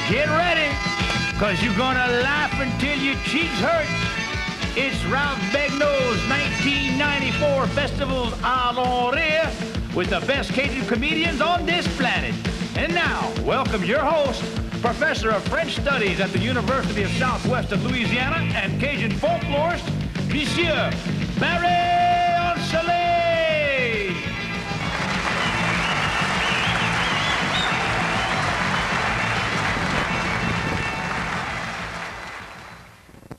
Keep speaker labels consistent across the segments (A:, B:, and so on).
A: Get ready, because you're going to laugh until your cheeks hurt. It's Ralph Begno's 1994 Festivals à l'Horaire with the best Cajun comedians on this planet. And now, welcome your host, Professor of French Studies at the University of Southwest of Louisiana and Cajun folklorist, Monsieur Barry Soleil.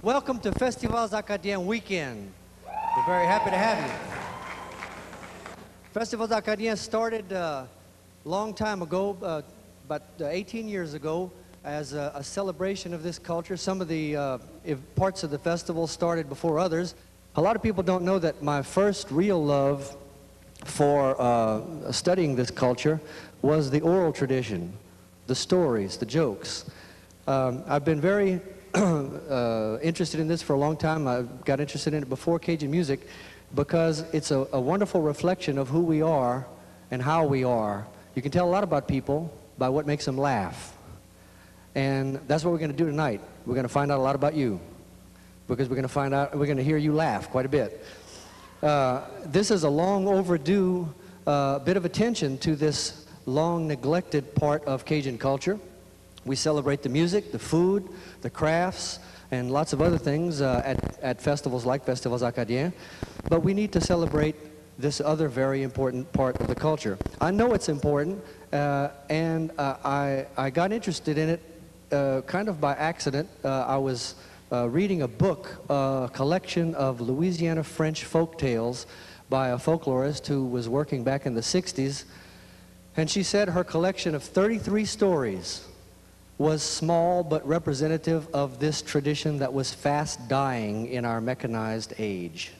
B: Welcome to Festivals Acadiens weekend. We're very happy to have you. Festivals Acadiens started a long time ago, about 18 years ago, as a celebration of this culture. Some of the parts of the festival started before others. A lot of people don't know that my first real love for studying this culture was the oral tradition, the stories, the jokes. I've been very interested in this for a long time. I got interested in it before Cajun music because it's a wonderful reflection of who we are and how we are. You can tell a lot about people by what makes them laugh. And that's what we're going to do tonight. We're going to find out a lot about you because we're going to hear you laugh quite a bit. This is a long overdue bit of attention to this long neglected part of Cajun culture. We celebrate the music, the food, the crafts, and lots of other things at festivals like Festivals Acadiens. But we need to celebrate this other very important part of the culture. I know it's important, and I got interested in it kind of by accident. I was reading a book, a collection of Louisiana French folk tales by a folklorist who was working back in the 60s. And she said her collection of 33 stories was small but representative of this tradition that was fast dying in our mechanized age.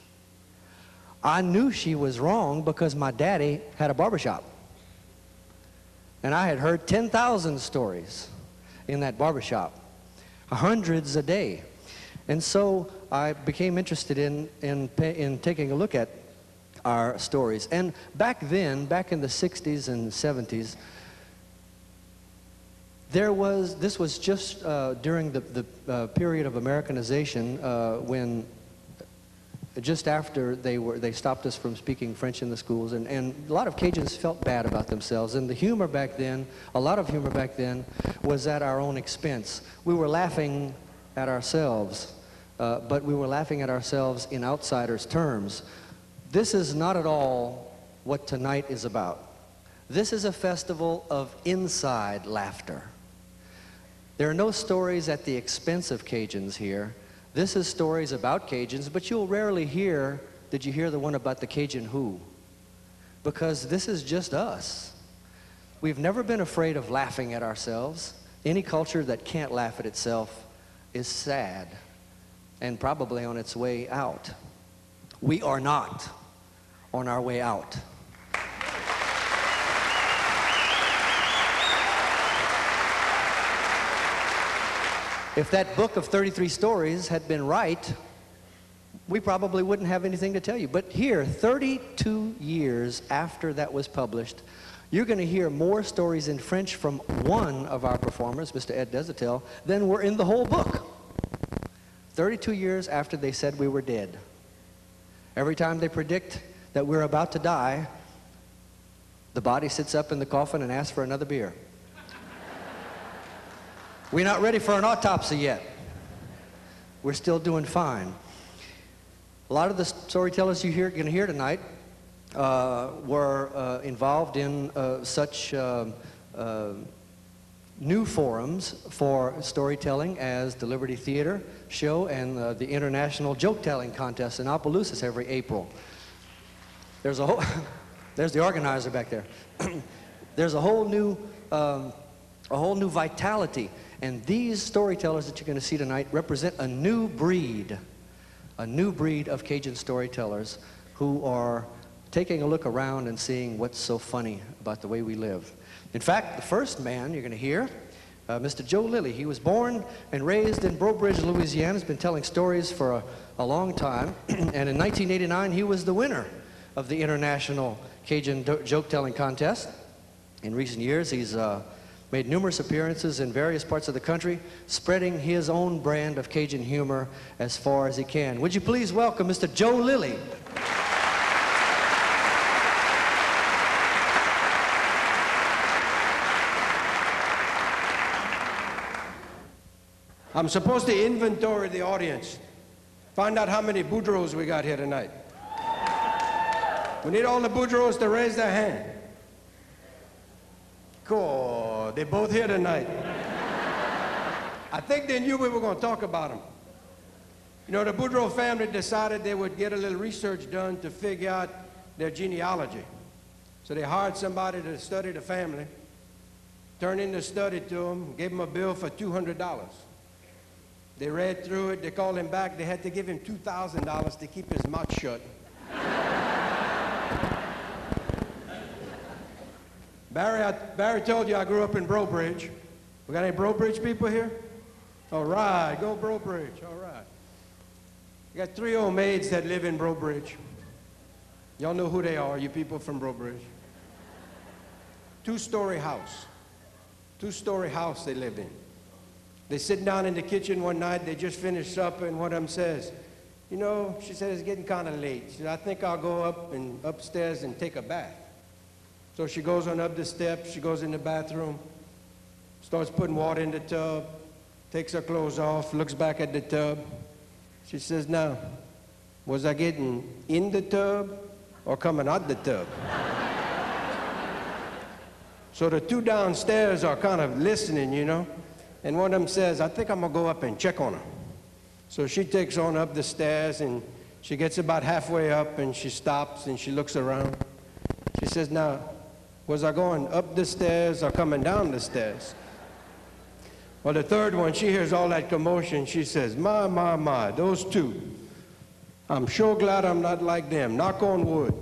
B: I knew she was wrong because my daddy had a barbershop. And I had heard 10,000 stories in that barbershop, hundreds a day. And so I became interested in taking a look at our stories. And back then, back in the 60s and 70s, this was just during the period of Americanization when just after they stopped us from speaking French in the schools, and a lot of Cajuns felt bad about themselves. And the humor back then, a lot of humor back then, was at our own expense. We were laughing at ourselves, but we were laughing at ourselves in outsiders' terms. This is not at all what tonight is about. This is a festival of inside laughter. There are no stories at the expense of Cajuns here. This is stories about Cajuns, but you'll rarely hear, did you hear the one about the Cajun who? Because this is just us. We've never been afraid of laughing at ourselves. Any culture that can't laugh at itself is sad and probably on its way out. We are not on our way out. If that book of 33 stories had been right, we probably wouldn't have anything to tell you. But here, 32 years after that was published, you're going to hear more stories in French from one of our performers, Mr. Ed Desautels, than were in the whole book. 32 years after they said we were dead. Every time they predict that we're about to die, the body sits up in the coffin and asks for another beer. We're not ready for an autopsy yet. We're still doing fine. A lot of the storytellers you're going to hear tonight were involved in such new forums for storytelling as the Liberty Theater show and the International Joke-Telling Contest in Opelousas every April. There's the organizer back there. There's a whole new vitality. And these storytellers that you're going to see tonight represent a new breed of Cajun storytellers who are taking a look around and seeing what's so funny about the way we live. In fact, the first man you're going to hear, Mr. Joe Lilly, he was born and raised in Breaux Bridge, Louisiana. He's been telling stories for a long time. And in 1989, he was the winner of the International Cajun Joke-Telling Contest. In recent years, he's made numerous appearances in various parts of the country, spreading his own brand of Cajun humor as far as he can. Would you please welcome Mr. Joe Lilly?
C: I'm supposed to inventory the audience, find out how many Boudreaux we got here tonight. We need all the Boudreaux to raise their hand. Cool, they're both here tonight. I think they knew we were going to talk about them. You know, the Boudreaux family decided they would get a little research done to figure out their genealogy. So they hired somebody to study the family, turned in the study to them, gave them a bill for $200. They read through it, they called him back, they had to give him $2,000 to keep his mouth shut. Barry told you I grew up in Brobridge. We got any Brobridge people here? All right, go Brobridge, all right. We got 3 old maids that live in Brobridge. Y'all know who they are, you people from Brobridge. 2-story house. 2-story house they live in. They sit down in the kitchen one night, they just finished supper, and one of them says, you know, she said, it's getting kind of late. She said, I think I'll go upstairs and take a bath. So she goes on up the steps, she goes in the bathroom, starts putting water in the tub, takes her clothes off, looks back at the tub. She says, now, was I getting in the tub or coming out the tub? So the 2 downstairs are kind of listening, you know. And one of them says, I think I'm going to go up and check on her. So she takes on up the stairs, and she gets about halfway up, and she stops, and she looks around. She says, now, was I going up the stairs or coming down the stairs? Well, the third one, she hears all that commotion. She says, my, those 2. I'm sure glad I'm not like them. Knock on wood.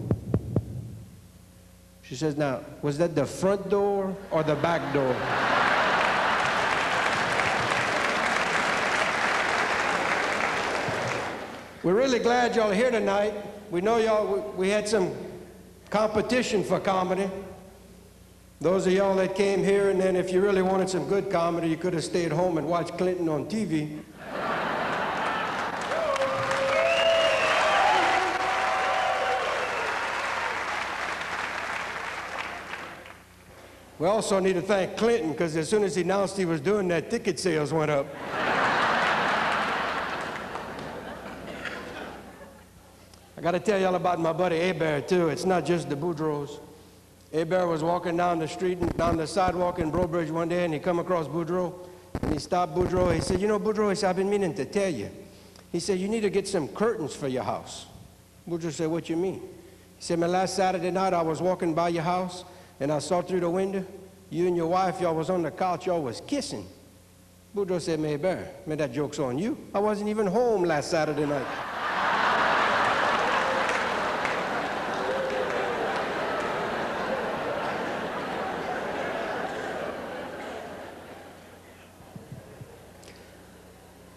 C: She says, now, was that the front door or the back door? We're really glad y'all are here tonight. We know we had some competition for comedy. Those of y'all that came here, and then if you really wanted some good comedy, you could have stayed home and watched Clinton on TV. We also need to thank Clinton, because as soon as he announced he was doing that, ticket sales went up. I got to tell y'all about my buddy Hebert, too. It's not just the Boudreaux. Hebert was walking down the street, and down the sidewalk in Brobridge one day, and he come across Boudreaux, and he stopped Boudreaux. He said, you know, Boudreaux, he said, I've been meaning to tell you. He said, you need to get some curtains for your house. Boudreaux said, what you mean? He said, man, last Saturday night, I was walking by your house, and I saw through the window, you and your wife, y'all was on the couch, y'all was kissing. Boudreaux said, man, Hebert, man, that joke's on you. I wasn't even home last Saturday night.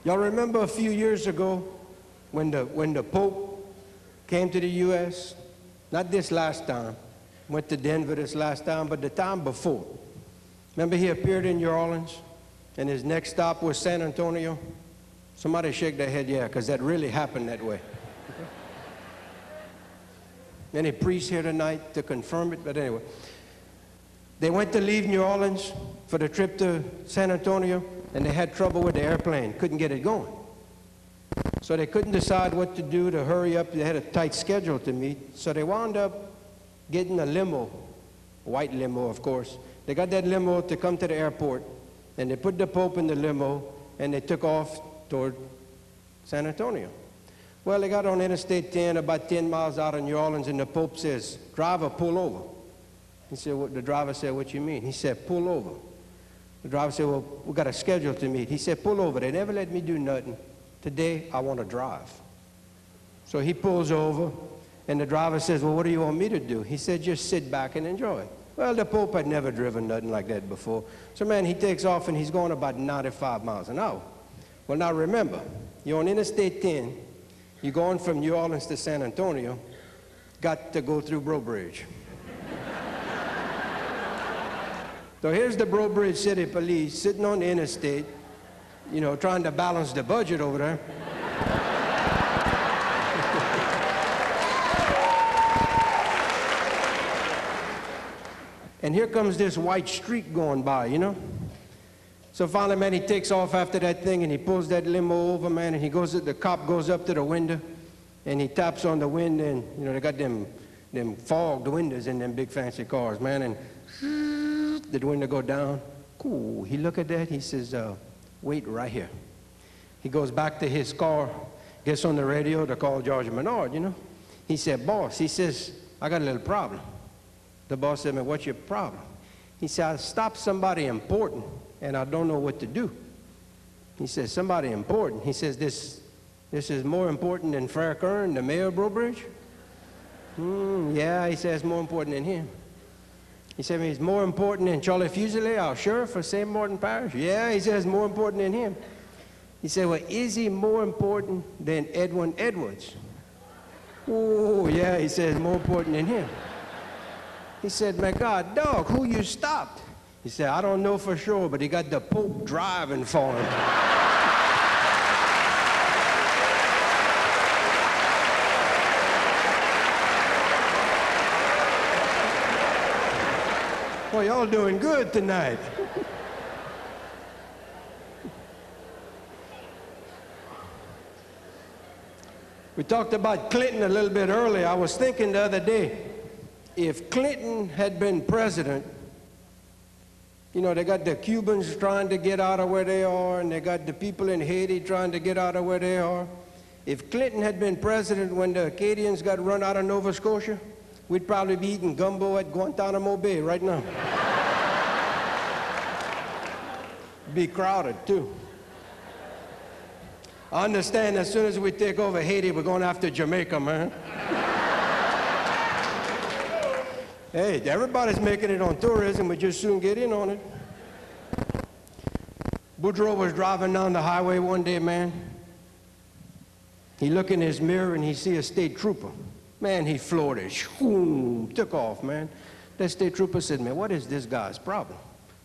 C: Y'all remember a few years ago when the Pope came to the U.S.? Not this last time. Went to Denver this last time, but the time before. Remember he appeared in New Orleans, and his next stop was San Antonio? Somebody shake their head, yeah, because that really happened that way. Any priest here tonight to confirm it? But anyway. They went to leave New Orleans for the trip to San Antonio, and they had trouble with the airplane, couldn't get it going. So they couldn't decide what to do to hurry up. They had a tight schedule to meet, so they wound up getting a limo, a white limo, of course. They got that limo to come to the airport, and they put the Pope in the limo, and they took off toward San Antonio. Well, they got on Interstate 10, about 10 miles out of New Orleans, and the Pope says, driver, pull over. He said, the driver said, what you mean? He said, pull over. The driver said, well, we got a schedule to meet. He said, pull over. They never let me do nothing. Today, I want to drive. So he pulls over, and the driver says, well, what do you want me to do? He said, just sit back and enjoy. Well, the Pope had never driven nothing like that before. So, man, he takes off, and he's going about 95 miles an hour. Well, now remember, you're on Interstate 10. You're going from New Orleans to San Antonio. Got to go through Brobridge. So here's the Breaux Bridge City Police sitting on the interstate, you know, trying to balance the budget over there. And here comes this white streak going by, you know? So finally, man, he takes off after that thing and he pulls that limo over, man, and the cop goes up to the window and he taps on the window, and, you know, they got them fogged windows in them big fancy cars, man, and the window go down. Cool. He look at that, he says, wait right here. He goes back to his car, gets on the radio to call George Menard, you know? He said, boss, he says, I got a little problem. The boss said, man, what's your problem? He said, I stopped somebody important, and I don't know what to do. He says, somebody important? He says, this is more important than Frere Kern, the mayor of Breaux Bridge? Yeah, he says, more important than him. He said, he's more important than Charlie Fuselier, our sheriff for St. Martin Parish? Yeah, he says, more important than him. He said, well, is he more important than Edwin Edwards? Oh, yeah, he says, more important than him. He said, my God, dog, who you stopped? He said, I don't know for sure, but he got the Pope driving for him. Well, y'all doing good tonight. We talked about Clinton a little bit earlier. I was thinking the other day, if Clinton had been president, you know, they got the Cubans trying to get out of where they are, and they got the people in Haiti trying to get out of where they are. If Clinton had been president when the Acadians got run out of Nova Scotia, we'd probably be eating gumbo at Guantanamo Bay right now. Be crowded, too. I understand as soon as we take over Haiti, we're going after Jamaica, man. Hey, everybody's making it on tourism. We just soon get in on it. Boudreaux was driving down the highway one day, man. He look in his mirror and he see a state trooper. Man, he floored it. Shoom, took off, man. That state trooper said, man, what is this guy's problem?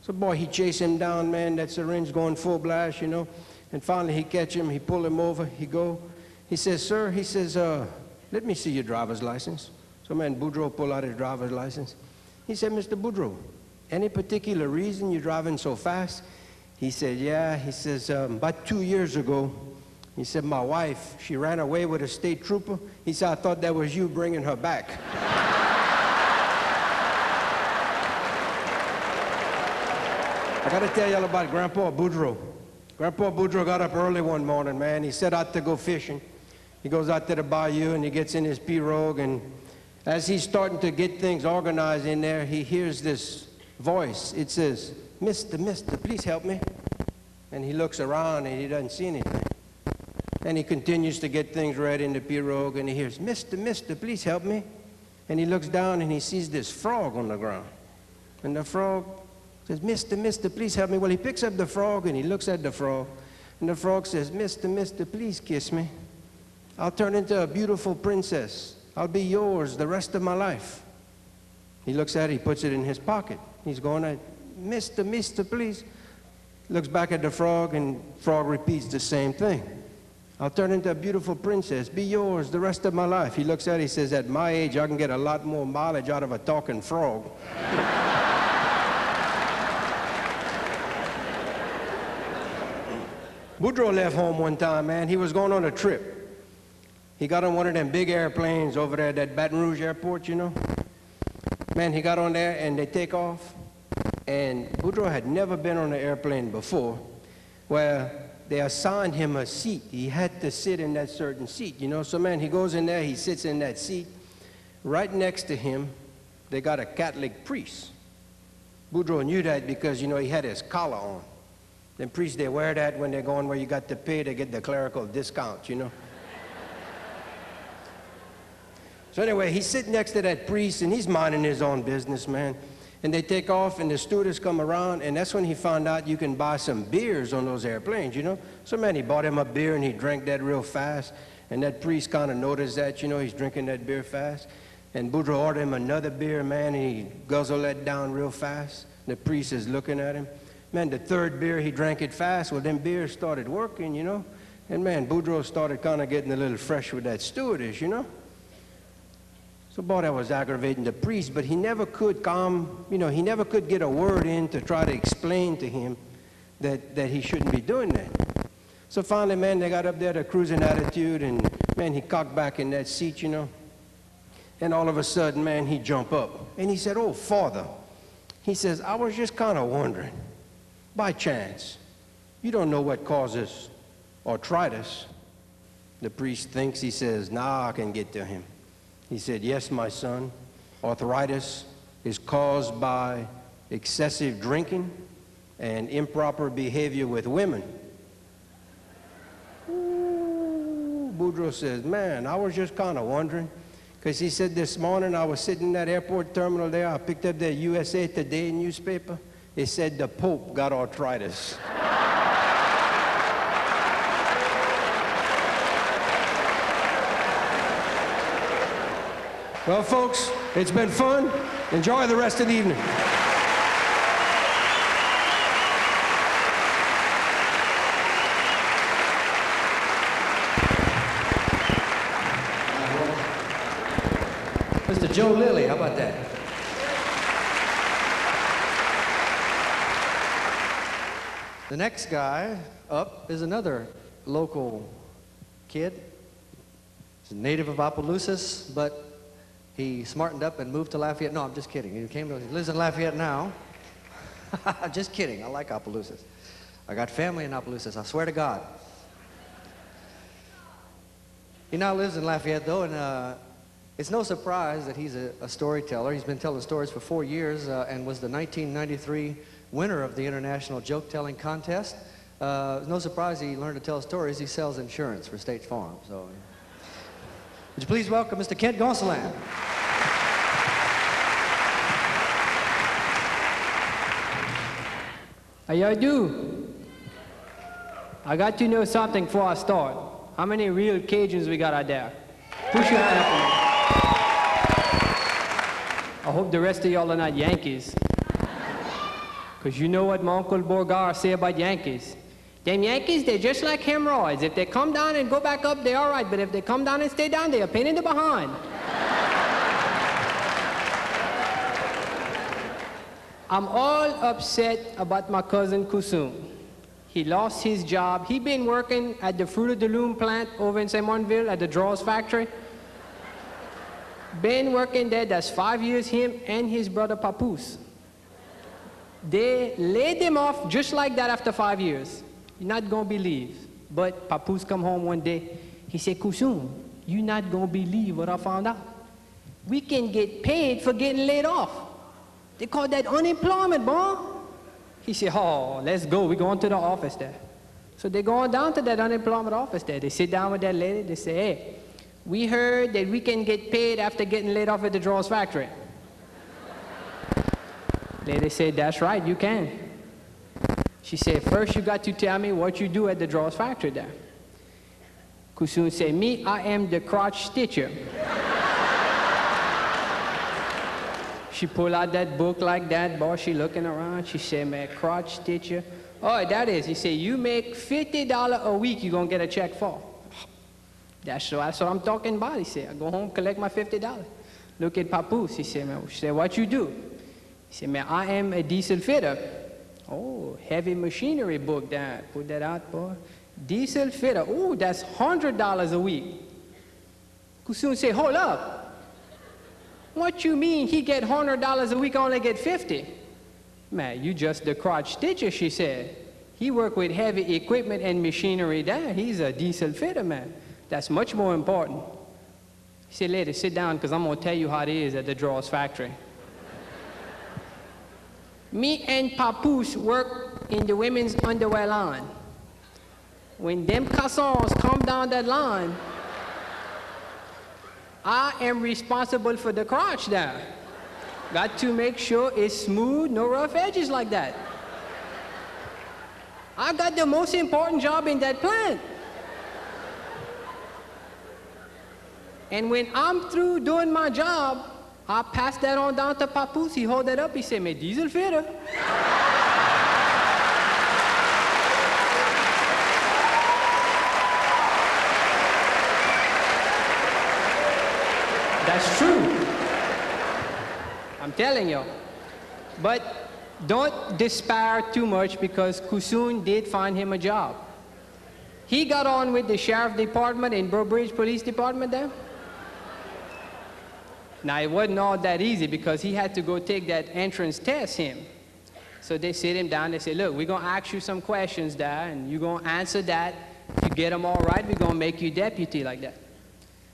C: So, boy, he chased him down, man. That syringe going full blast, you know. And finally, he catch him. He pull him over. He says, sir, he says, let me see your driver's license. So, man, Boudreaux pulled out his driver's license. He said, Mr. Boudreaux, any particular reason you're driving so fast? He said, yeah. He says, about 2 years ago, he said, my wife, she ran away with a state trooper. He said, I thought that was you bringing her back. I got to tell y'all about Grandpa Boudreaux. Grandpa Boudreaux got up early one morning, man. He set out to go fishing. He goes out to the bayou and he gets in his pirogue, and as he's starting to get things organized in there, he hears this voice. It says, Mister, please help me. And he looks around and he doesn't see anything. And he continues to get things ready in the pirogue, and he hears, Mister, please help me. And he looks down and he sees this frog on the ground. And the frog says, Mister, please help me. Well, he picks up the frog and he looks at the frog. And the frog says, Mister, please kiss me. I'll turn into a beautiful princess. I'll be yours the rest of my life. He looks at it, he puts it in his pocket. He's going at, Mister, please. Looks back at the frog, and frog repeats the same thing. I'll turn into a beautiful princess, be yours the rest of my life. He looks at it, he says, at my age, I can get a lot more mileage out of a talking frog. Boudreaux left home one time, man. He was going on a trip. He got on one of them big airplanes over there at that Baton Rouge airport, you know. Man, he got on there and they take off. And Boudreaux had never been on an airplane before where they assigned him a seat. He had to sit in that certain seat, you know. So, man, he goes in there, he sits in that seat. Right next to him, they got a Catholic priest. Boudreaux knew that because, you know, he had his collar on. Them priests, they wear that when they're going where you got to pay to get the clerical discount, you know. So anyway, he's sitting next to that priest, and he's minding his own business, man. And they take off, and the stewardess come around, and that's when he found out you can buy some beers on those airplanes, you know. So, man, he bought him a beer, and he drank that real fast. And that priest kind of noticed that, you know, he's drinking that beer fast. And Boudreaux ordered him another beer, man, and he guzzled that down real fast. The priest is looking at him. Man, the third beer, he drank it fast. Well, them beers started working, you know. And man, Boudreaux started kind of getting a little fresh with that stewardess, you know. So, boy, that was aggravating the priest, but he never could he never could get a word in to try to explain to him that he shouldn't be doing that. So finally, man, they got up there to cruising attitude, and man, he cocked back in that seat, you know. And all of a sudden, man, he jumped up. And he said, "Oh, Father," he says, "I was just kind of wondering, by chance, you don't know what causes arthritis?" The priest thinks, he says, "Nah, I can get to him." He said, "Yes, my son, arthritis is caused by excessive drinking and improper behavior with women." Ooh, Boudreaux says, "Man, I was just kind of wondering." Because he said, "This morning I was sitting in that airport terminal there. I picked up the USA Today newspaper. It said the Pope got arthritis." Well, folks, it's been fun. Enjoy the rest of the evening.
B: Mr. Joe Lilly, how about that? The next guy up is another local kid. He's a native of Opelousas, but he smartened up and moved to Lafayette. No, I'm just kidding. He lives in Lafayette now. Just kidding. I like Opelousas. I got family in Opelousas, I swear to God. He now lives in Lafayette, though, and it's no surprise that he's a storyteller. He's been telling stories for 4 years and was the 1993 winner of the International Joke-Telling Contest. No surprise he learned to tell stories. He sells insurance for State Farm. So, would you please welcome Mr. Kent Gonsoulin.
D: How y'all do? I got to know something before I start. How many real Cajuns we got out there? Push your hand up for me. I hope the rest of y'all are not Yankees. Because you know what my Uncle Borgar say about Yankees. Them Yankees, they're just like hemorrhoids. If they come down and go back up, they're all right. But if they come down and stay down, they're a pain in the behind. I'm all upset about my cousin Kusum. He lost his job. He been working at the Fruit of the Loom plant over in St. Montville at the Draws factory. Been working there, that's 5 years, him and his brother Papoose. They laid him off just like that after 5 years. You're not gonna believe. But Papoose come home one day, he said, "Kusum, you're not gonna believe what I found out. We can get paid for getting laid off. They call that unemployment, boy." He said, "Oh, let's go. We're going to the office there." So they go on down to that unemployment office there. They sit down with that lady. They say, "Hey, we heard that we can get paid after getting laid off at the Draws factory." Lady said, "That's right, you can." She said, "First you got to tell me what you do at the Draws factory there." Kusum said, "Me, I am the crotch stitcher." She pulled out that book like that, boy, she looking around. She said, "Man, crotch stitcher. Oh, that is." He said, "You make $50 a week, you're gonna get a check for." That's what I'm talking about. He said, "I go home, collect my $50. Look at Papoose. He said, "Man," she said, "What you do?" He said, "Man, I am a diesel fitter." Oh, heavy machinery book there. Put that out, boy. Diesel fitter. Oh, that's $100 a week. Kusum said, "Hold up. What you mean he get $100 a week, only get 50? Man, you just the crotch stitcher," she said. "He work with heavy equipment and machinery there. He's a diesel fitter, man. That's much more important." He said, "Lady, sit down, because I'm going to tell you how it is at the Draws factory." Me and Papoose work in the women's underwear line. When them cassons come down that line, I am responsible for the crotch there. Got to make sure it's smooth, no rough edges like that. I got the most important job in that plant. And when I'm through doing my job, I passed that on down to Papoose. He hold that up. He said, "Me diesel fitter." That's true. I'm telling you. But don't despair too much because Kusun did find him a job. He got on with the sheriff department in Burbridge Police Department there. Now, it wasn't all that easy because he had to go take that entrance test him. So they sit him down, they say, "Look, we're gonna ask you some questions there, and you're gonna answer that. If you get them all right, we're gonna make you deputy like that."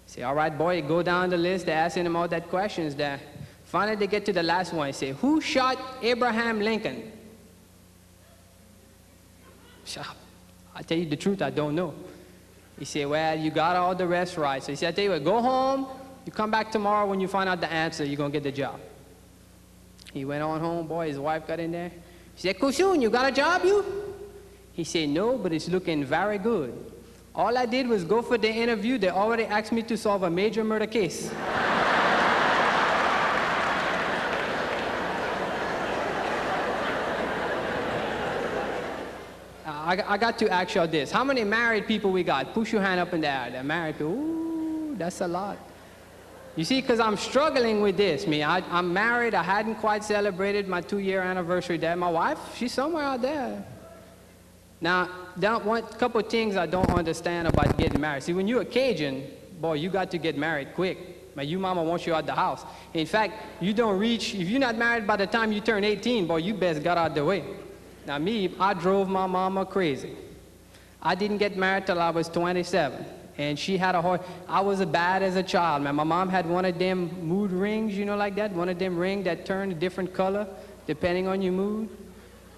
D: Say, "All right, boy," go down the list, they're asking him all that questions there. Finally, they get to the last one. They say, "Who shot Abraham Lincoln?" I tell you the truth, I don't know. He said, "Well, you got all the rest right." So he said, "I tell you what, go home. You come back tomorrow. When you find out the answer, you're going to get the job." He went on home, boy. His wife got in there. She said, "Kusun, you got a job, you?" He said, "No, but it's looking very good. All I did was go for the interview. They already asked me to solve a major murder case." I got to ask y'all this. How many married people we got? Push your hand up in the air. They're married people. Ooh, that's a lot. You see, because I'm struggling with this. I'm married. I hadn't quite celebrated my 2-year anniversary there. My wife, she's somewhere out there. Now, one couple of things I don't understand about getting married. See, when you're a Cajun, boy, you got to get married quick. Man, your mama wants you out the house. In fact, you don't reach, if you're not married by the time you turn 18, boy, you best got out the way. Now me, I drove my mama crazy. I didn't get married till I was 27. And she had a heart. I was bad as a child, man. My mom had one of them mood rings, you know, like that. One of them rings that turned a different color depending on your mood.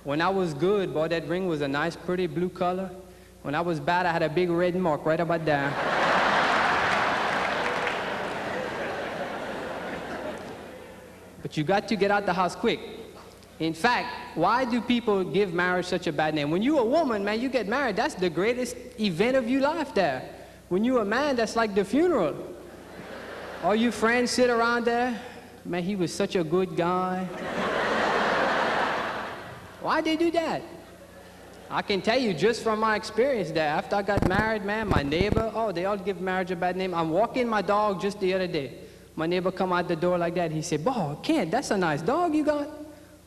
D: When I was good, boy, that ring was a nice, pretty blue color. When I was bad, I had a big red mark right about there. But you got to get out the house quick. In fact, why do people give marriage such a bad name? When you're a woman, man, you get married, that's the greatest event of your life there. When you're a man, that's like the funeral. All your friends sit around there. Man, he was such a good guy. Why'd they do that? I can tell you just from my experience there. After I got married, man, my neighbor, oh, they all give marriage a bad name. I'm walking my dog just the other day. My neighbor come out the door like that. He said, "Boy, Kent, that's a nice dog you got."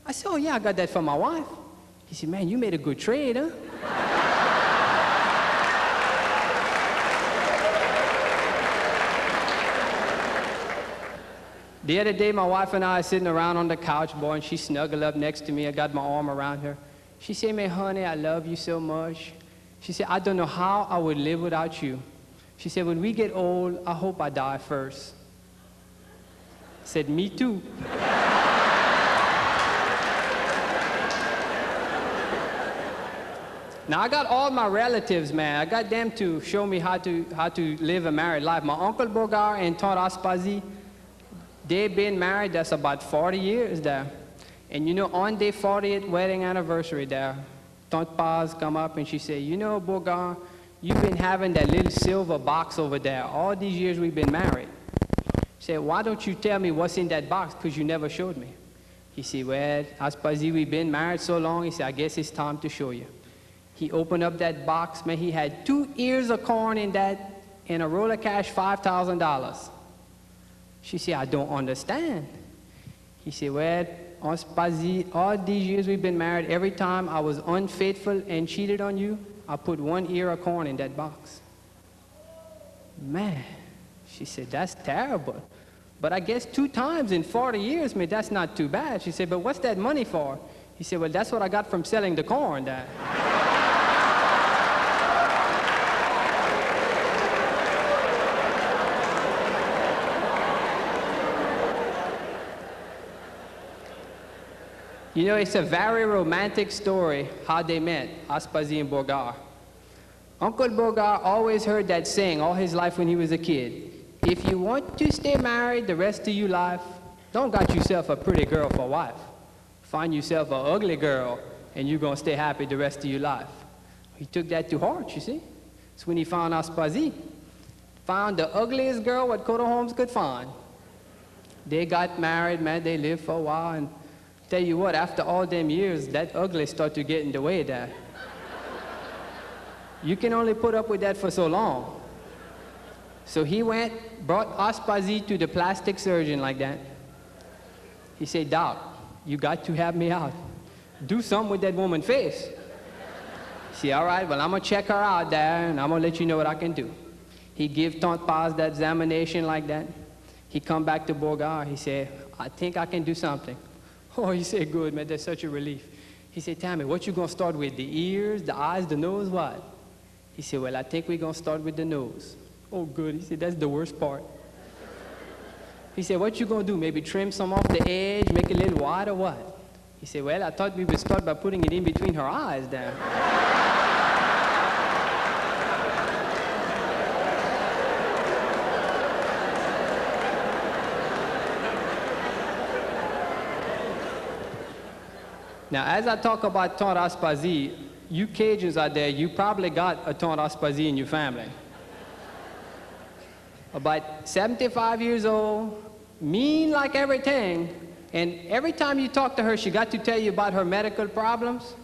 D: I said, "Oh, yeah, I got that for my wife." He said, "Man, you made a good trade, huh?" The other day, my wife and I are sitting around on the couch, boy, and she snuggled up next to me. I got my arm around her. She said, "Man, honey, I love you so much." She said, "I don't know how I would live without you." She said, "When we get old, I hope I die first." I said, "Me too." Now, I got all my relatives, man. I got them to show me how to live a married life. My Uncle Bogar and Tante Aspazi, they've been married, that's about 40 years there. And you know, on their 40th wedding anniversary there, Tante Paz come up and she said, "You know, Bogar, you've been having that little silver box over there all these years we've been married." She said, "Why don't you tell me what's in that box, because you never showed me?" He said, "Well, Aspazi, we've been married so long." He said, "I guess it's time to show you." He opened up that box, man. He had 2 ears of corn in that and a roll of cash, $5,000. She said, "I don't understand." He said, "Well, Aspazi, all these years we've been married, every time I was unfaithful and cheated on you, I put 1 ear of corn in that box." Man, she said, "That's terrible. But I guess 2 times in 40 years, man, that's not too bad." She said, "But what's that money for?" He said, "Well, that's what I got from selling the corn there." You know, it's a very romantic story how they met, Aspazi and Bogar. Uncle Bogar always heard that saying all his life when he was a kid. If you want to stay married the rest of your life, don't got yourself a pretty girl for wife. Find yourself an ugly girl, and you're going to stay happy the rest of your life. He took that to heart, you see. It's when he found Aspazi. Found the ugliest girl what Coda Holmes could find. They got married, man. They lived for a while. And tell you what, after all them years, that ugly started to get in the way there. You can only put up with that for so long. So he went, brought Aspazi to the plastic surgeon like that. He said, Doc, you got to help me out. Do something with that woman's face. He said, all right, well, I'm going to check her out there, and I'm going to let you know what I can do. He gave Tante Paz that examination like that. He come back to Beauregard. He said, I think I can do something. Oh, he said, good, man, that's such a relief. He said, Tammy, what you going to start with, the ears, the eyes, the nose, what? He said, well, I think we're going to start with the nose. Oh, good. He said, that's the worst part. He said, what you going to do, maybe trim some off the edge, make it a little wide or what? He said, well, I thought we would start by putting it in between her eyes there. Now, as I talk about Tante Aspazi, you Cajuns out there, you probably got a Tante Aspazi in your family. About 75 years old, mean like everything, and every time you talk to her, she got to tell you about her medical problems.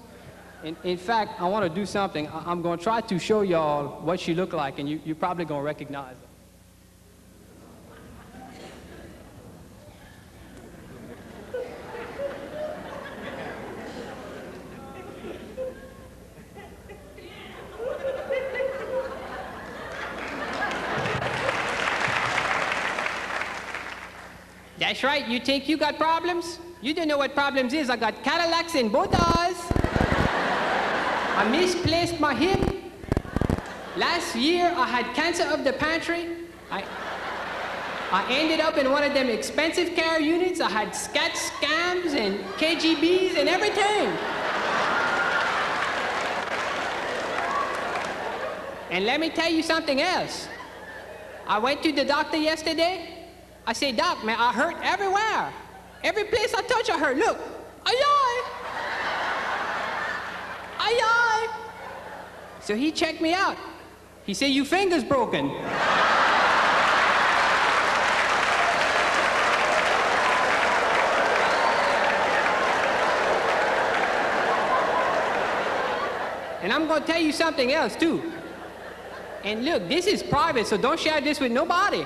D: In fact, I want to do something. I'm going to try to show y'all what she looked like, and you're probably going to recognize her. That's right, you think you got problems? You don't know what problems is. I got Cadillacs in both eyes. I misplaced my hip. Last year, I had cancer of the pantry. I ended up in one of them expensive care units. I had scat scams and KGBs and everything. And let me tell you something else. I went to the doctor yesterday. I said, Doc, man, I hurt everywhere. Every place I touch, I hurt. Look, ay-ay. Ay-ay. So he checked me out. He said, your finger's broken. And I'm going to tell you something else, too. And look, this is private, so don't share this with nobody.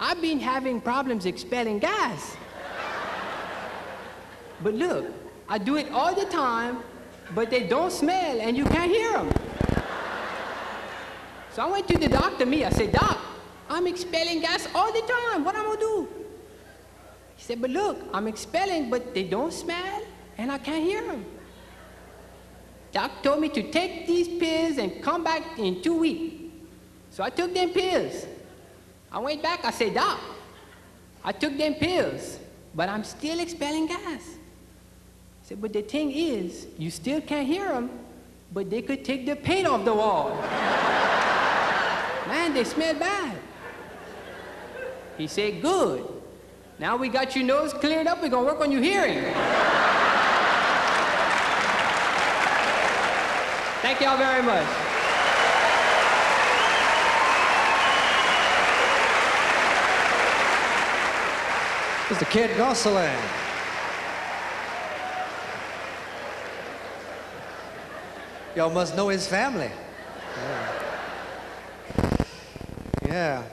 D: I've been having problems expelling gas. But look, I do it all the time, but they don't smell and you can't hear them. So I went to the doctor, I said, Doc, I'm expelling gas all the time. What am I gonna do? He said, but look, I'm expelling, but they don't smell and I can't hear them. Doc told me to take these pills and come back in 2 weeks. So I took them pills. I went back, I said, Doc, I took them pills, but I'm still expelling gas. I said, but the thing is, you still can't hear them, but they could take the paint off the wall. Man, they smell bad. He said, good. Now we got your nose cleared up, we're gonna work on your hearing. Thank y'all very much.
B: Mr. Kid Gosselin. Y'all must know his family. Yeah.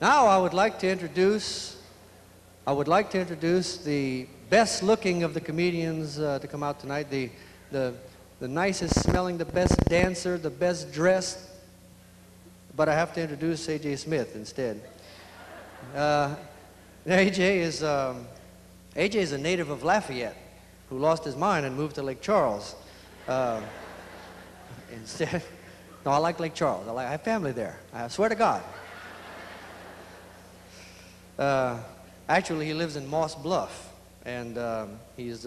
B: Now I would like to introduce the best looking of the comedians to come out tonight. The nicest smelling, the best dancer, the best dressed. But I have to introduce A.J. Smith instead. A.J. is a native of Lafayette who lost his mind and moved to Lake Charles. Instead, no, I like Lake Charles. I have family there. I swear to God. Actually, he lives in Moss Bluff, and he's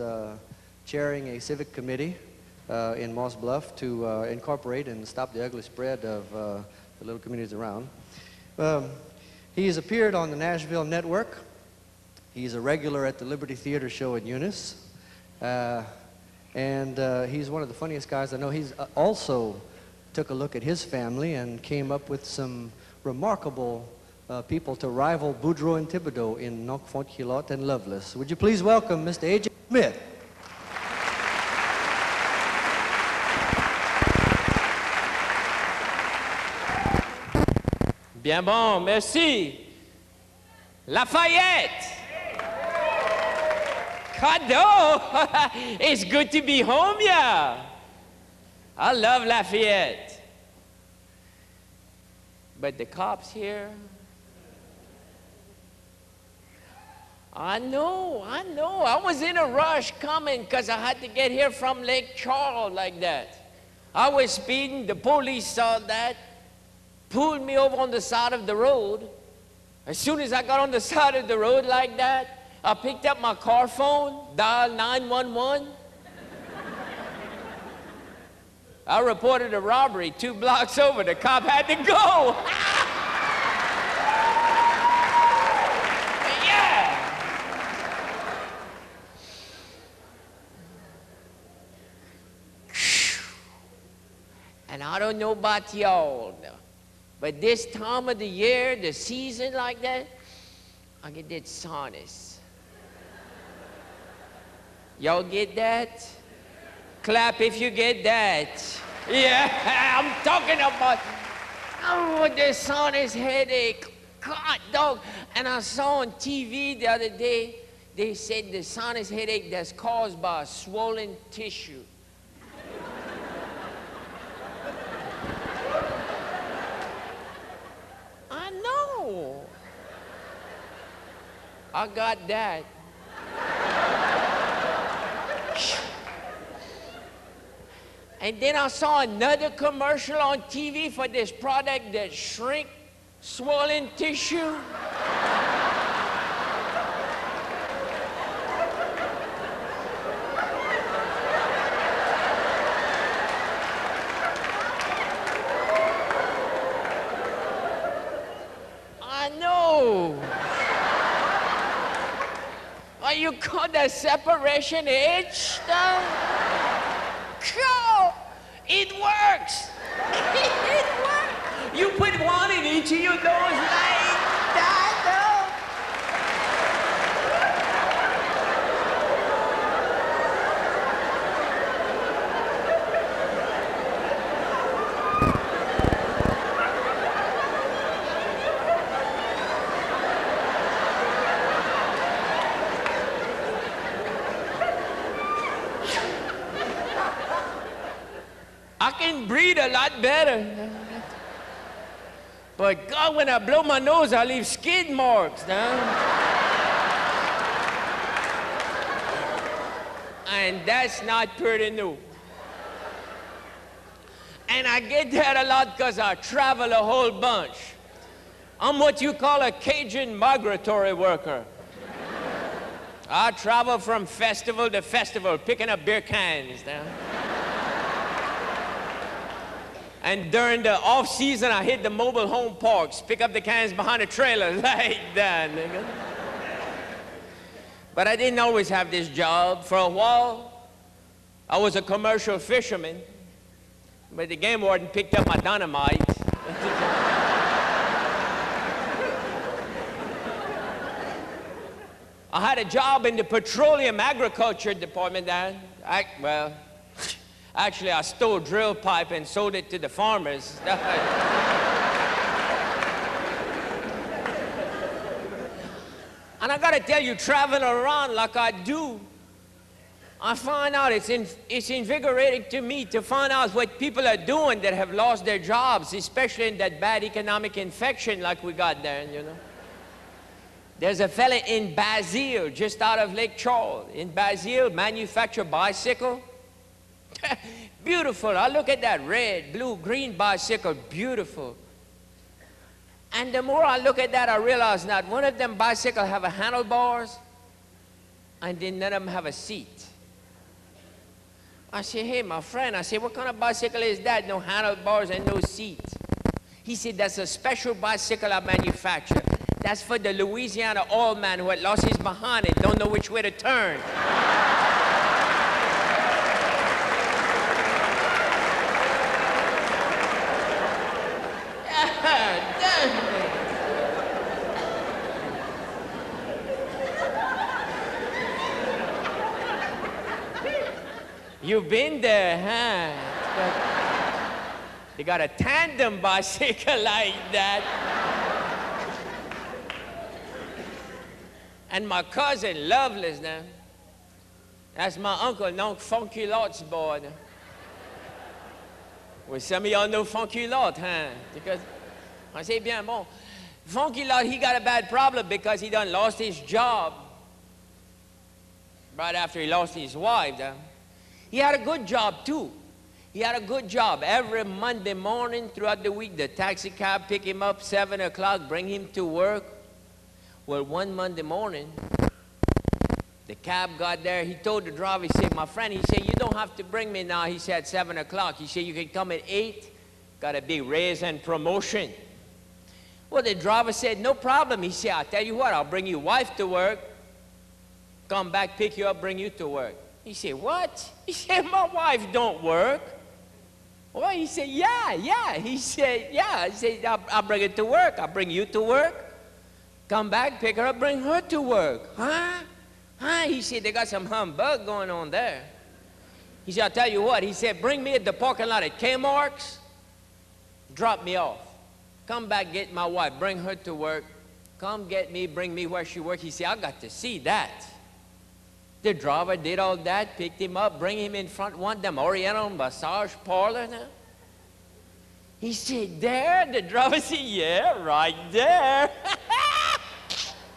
B: chairing a civic committee in Moss Bluff to incorporate and stop the ugly spread of the little communities around. He has appeared on the Nashville Network. He's a regular at the Liberty Theater show in Eunice. And he's one of the funniest guys I know. He's also took a look at his family and came up with some remarkable people to rival Boudreaux and Thibodeau in Knock Font Quilot and Loveless. Would you please welcome Mr. A.J. Smith?
E: Bien bon, merci. Lafayette. Cadeau. It's good to be home, yeah. I love Lafayette. But the cops here, I know. I was in a rush coming because I had to get here from Lake Charles like that. I was speeding, the police saw that, pulled me over on the side of the road. As soon as I got on the side of the road like that, I picked up my car phone, dialed 911. I reported a robbery 2 blocks over. The cop had to go. Yeah. And I don't know about y'all, but this time of the year, the season like that, I get that sinus. Y'all get that? Clap if you get that. Yeah, I'm talking about, oh, the sinus headache. God, dog. And I saw on TV the other day, they said the sinus headache that's caused by swollen tissue. I know. I got that. And then I saw another commercial on TV for this product that shrink swollen tissue. I know. Oh, you call that separation itch, though? Cool. It works. It works. You put one in each of your nose like that, though. I can breathe a lot better. But God, when I blow my nose, I leave skid marks now. And that's not pretty new. And I get that a lot because I travel a whole bunch. I'm what you call a Cajun migratory worker. I travel from festival to festival, picking up beer cans now. And during the off-season, I hit the mobile home parks, pick up the cans behind the trailer like that, nigga. But I didn't always have this job. For a while, I was a commercial fisherman, but the game warden picked up my dynamite. I had a job in the petroleum agriculture department then. Actually, I stole drill pipe and sold it to the farmers. And I gotta tell you, traveling around like I do, I find out it's invigorating to me to find out what people are doing that have lost their jobs, especially in that bad economic infection like we got there, you know. There's a fella in Basile, just out of Lake Charles. In Basile, manufacture bicycle. Beautiful. I look at that red, blue, green bicycle, beautiful. And the more I look at that, I realize not one of them bicycles have a handlebars, and then none of them have a seat. I say, hey, my friend, I say, what kind of bicycle is that? No handlebars and no seat. He said, that's a special bicycle I manufacture. That's for the Louisiana oil man who had lost his behind and don't know which way to turn. You've been there, huh? They got a tandem bicycle like that. And my cousin, Loveless, now. That's my uncle, non Funky Lot's boy. Well, some of y'all know Funky Lot, huh? Because, I say bien bon. Funky Lot, he got a bad problem because he done lost his job. Right after he lost his wife, he had a good job too. He had a good job. Every Monday morning throughout the week, the taxi cab pick him up 7 o'clock, bring him to work. Well, one Monday morning, the cab got there. He told the driver, he said, my friend, he said, you don't have to bring me now. He said, 7 o'clock. He said, you can come at 8. Got a big raise and promotion. Well, the driver said, no problem. He said, I'll tell you what, I'll bring your wife to work. Come back, pick you up, bring you to work. He said, what? He said, my wife don't work. Well, he said, yeah. He said, yeah. He said, I'll bring her to work. I'll bring you to work. Come back, pick her up, bring her to work. Huh? He said, they got some humbug going on there. He said, I'll tell you what. He said, bring me at the parking lot at Kmart's. Drop me off. Come back, get my wife, bring her to work. Come get me, bring me where she works. He said, I got to see that. The driver did all that, picked him up, bring him in front one of them Oriental massage parlor now. He said, there? The driver said, yeah, right there.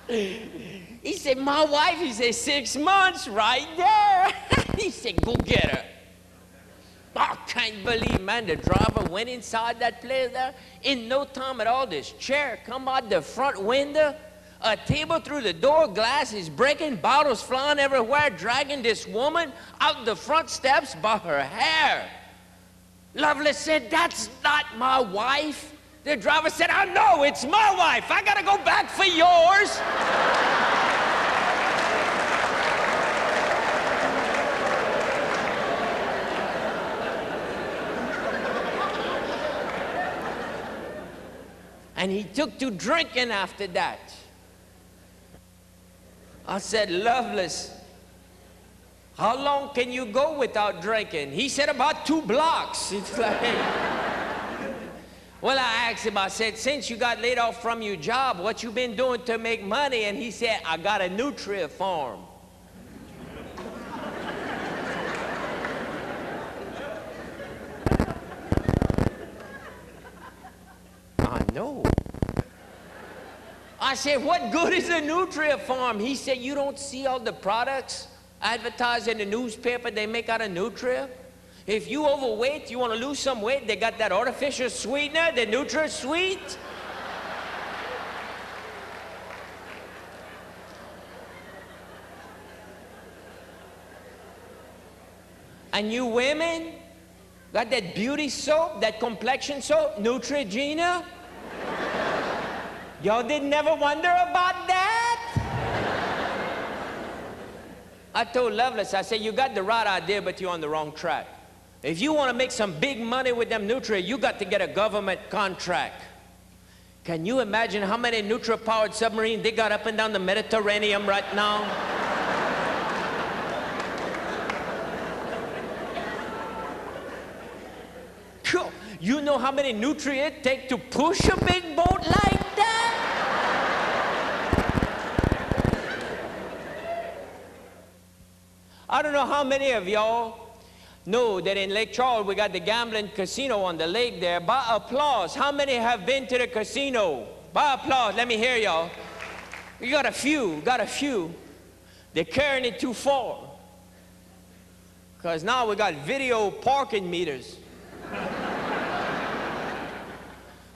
E: He said, my wife, he said, 6 months, right there. He said, go get her. I can't believe, man, the driver went inside that place there. In no time at all, this chair come out the front window, a table through the door, glass is breaking, bottles flying everywhere, dragging this woman out the front steps by her hair. Lovelace said, that's not my wife. The driver said, I know, it's my wife. I gotta go back for yours. And he took to drinking after that. I said, Lovelace, how long can you go without drinking? He said, about 2 blocks. It's like, well, I asked him, I said, since you got laid off from your job, what you been doing to make money? And he said, I got a nutria farm. I know. I said, what good is a nutria farm? He said, you don't see all the products advertised in the newspaper they make out of nutria? If you overweight, you want to lose some weight, they got that artificial sweetener, the NutraSweet. And you women got that beauty soap, that complexion soap, Neutrogena. Y'all didn't never wonder about that? I told Lovelace, I said, you got the right idea, but you're on the wrong track. If you want to make some big money with them Nutria, you got to get a government contract. Can you imagine how many Nutria-powered submarines they got up and down the Mediterranean right now? You know how many Nutria it takes to push a big boat like that? I don't know how many of y'all know that in Lake Charles we got the gambling casino on the lake there. By applause, how many have been to the casino? By applause, let me hear y'all. We got a few, They're carrying it too far. Because now we got video parking meters.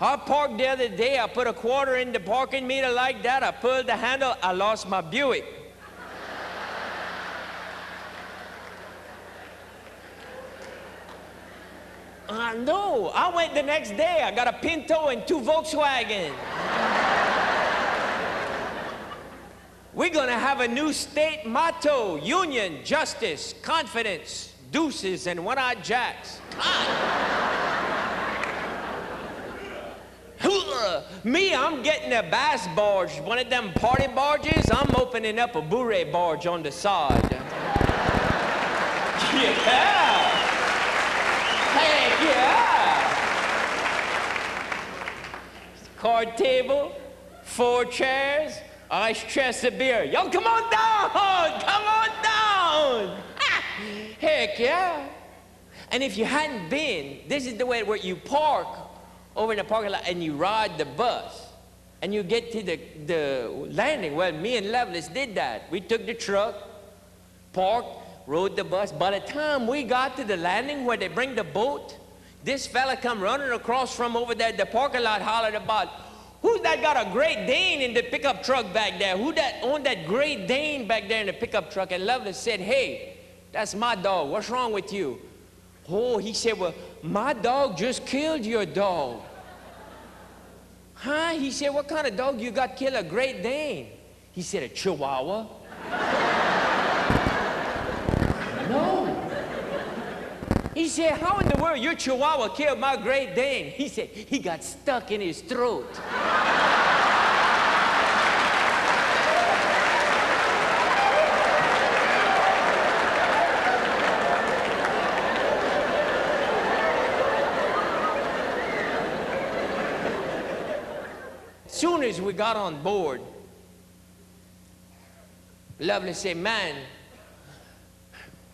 E: I parked the other day, I put a quarter in the parking meter like that, I pulled the handle, I lost my Buick. I know, I went the next day, I got a Pinto and 2 Volkswagen. We're gonna have a new state motto: union, justice, confidence, deuces, and one-eyed jacks. Me, I'm getting a bass barge, one of them party barges. I'm opening up a bourrée barge on the side. Yeah. card table, 4 chairs, ice chest of beer. Yo, come on down! Come on down! Heck yeah! And if you hadn't been, this is the way where you park over in the parking lot and you ride the bus and you get to the landing. Well, me and Lovelace did that. We took the truck, parked, rode the bus. By the time we got to the landing where they bring the boat, this fella come running across from over there, the parking lot, hollered about, who's that got a Great Dane in the pickup truck back there? Who that owned that Great Dane back there in the pickup truck? And Lovelace said, hey, that's my dog. What's wrong with you? Oh, he said, well, my dog just killed your dog. Huh? He said, what kind of dog you got killed? A Great Dane. He said, a Chihuahua. No. He said, how in the world your Chihuahua killed my Great Dane? He said, he got stuck in his throat. As soon as we got on board, Lovelace said, man,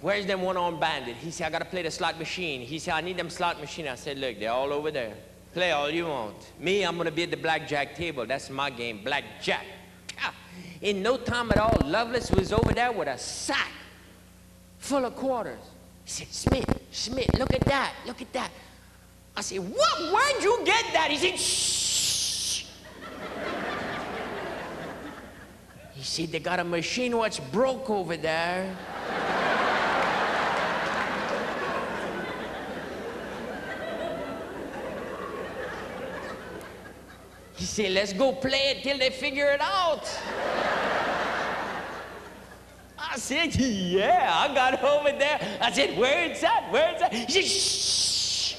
E: where's them one-armed bandit? He said, I gotta play the slot machine. He said, I need them slot machine. I said, look, they're all over there. Play all you want. Me, I'm gonna be at the blackjack table. That's my game, blackjack. In no time at all, Lovelace was over there with a sack full of quarters. He said, Smith, look at that, look at that. I said, what? Where'd you get that? He said, shh. He said, they got a machine what's broke over there. He said, let's go play it till they figure it out. I said, yeah, I got over there. I said, where it's at, where it's at? He said, shh.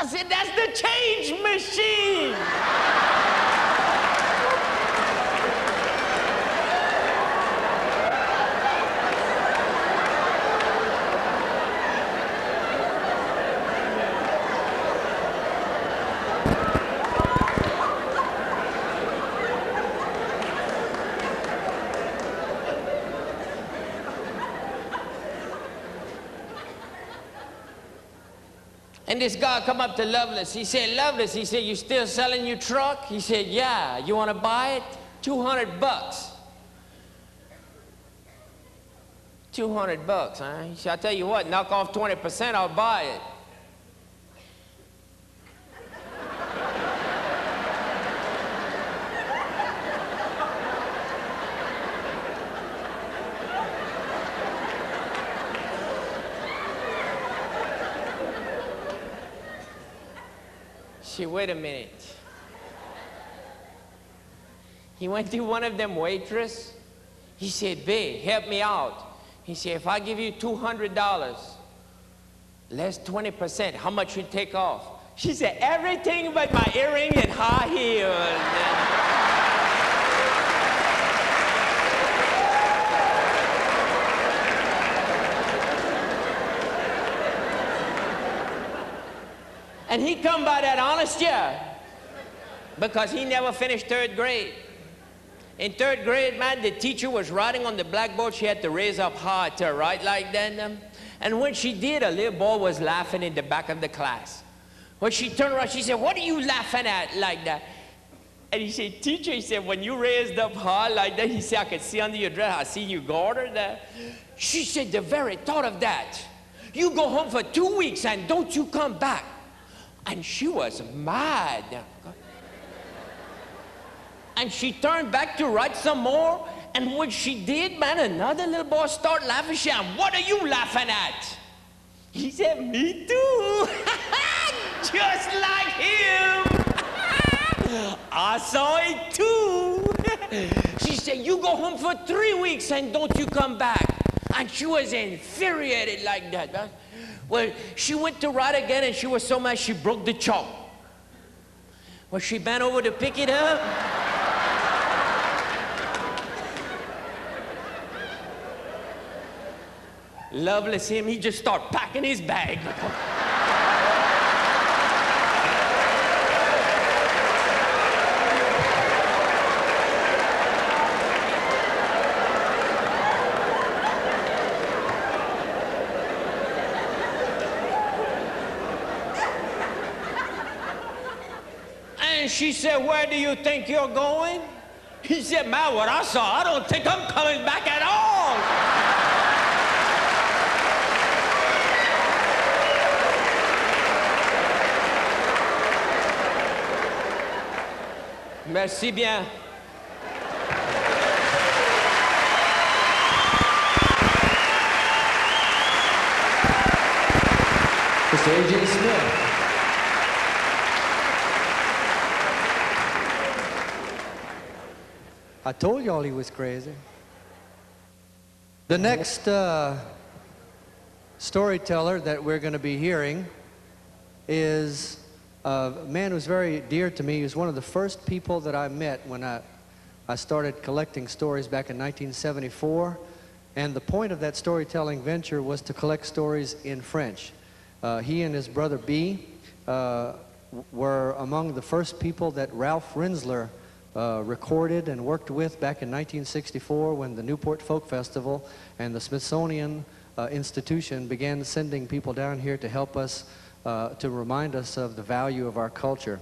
E: I said, that's the change machine. And this guy come up to Lovelace. He said, Lovelace, he said, you still selling your truck? He said, yeah. You want to buy it? $200 bucks. $200 bucks, huh? He said, I'll tell you what, knock off 20%, I'll buy it. She said, wait a minute. He went to one of them waitress. He said, babe, help me out. He said, if I give you $200, less 20%, how much you take off? She said, everything but my earring and high heels. And he come by that honest year because he never finished 3rd grade. In 3rd grade, man, the teacher was writing on the blackboard. She had to raise up high to write like that. And when she did, a little boy was laughing in the back of the class. When she turned around, she said, what are you laughing at like that? And he said, teacher, he said, when you raised up high like that, he said, I could see under your dress, I see you garter there. She said, the very thought of that. You go home for 2 weeks and don't you come back. And she was mad. And she turned back to write some more. And when she did, man, another little boy started laughing. She said, what are you laughing at? He said, me too. Just like him. I saw it too. She said, you go home for 3 weeks and don't you come back. And she was infuriated like that. Man. Well, she went to write again, and she was so mad she broke the chalk. Well, she bent over to pick it up. Lovely, see him, he just start packing his bag. And she said, where do you think you're going? He said, man, what I saw, I don't think I'm coming back at all. Merci bien.
B: Mr. A.J. Smith. I told y'all he was crazy. The next storyteller that we're going to be hearing is a man who's very dear to me. He was one of the first people that I met when I started collecting stories back in 1974. And the point of that storytelling venture was to collect stories in French. He and his brother B were among the first people that Ralph Rinsler recorded and worked with back in 1964 when the Newport Folk Festival and the Smithsonian Institution began sending people down here to help us, to remind us of the value of our culture.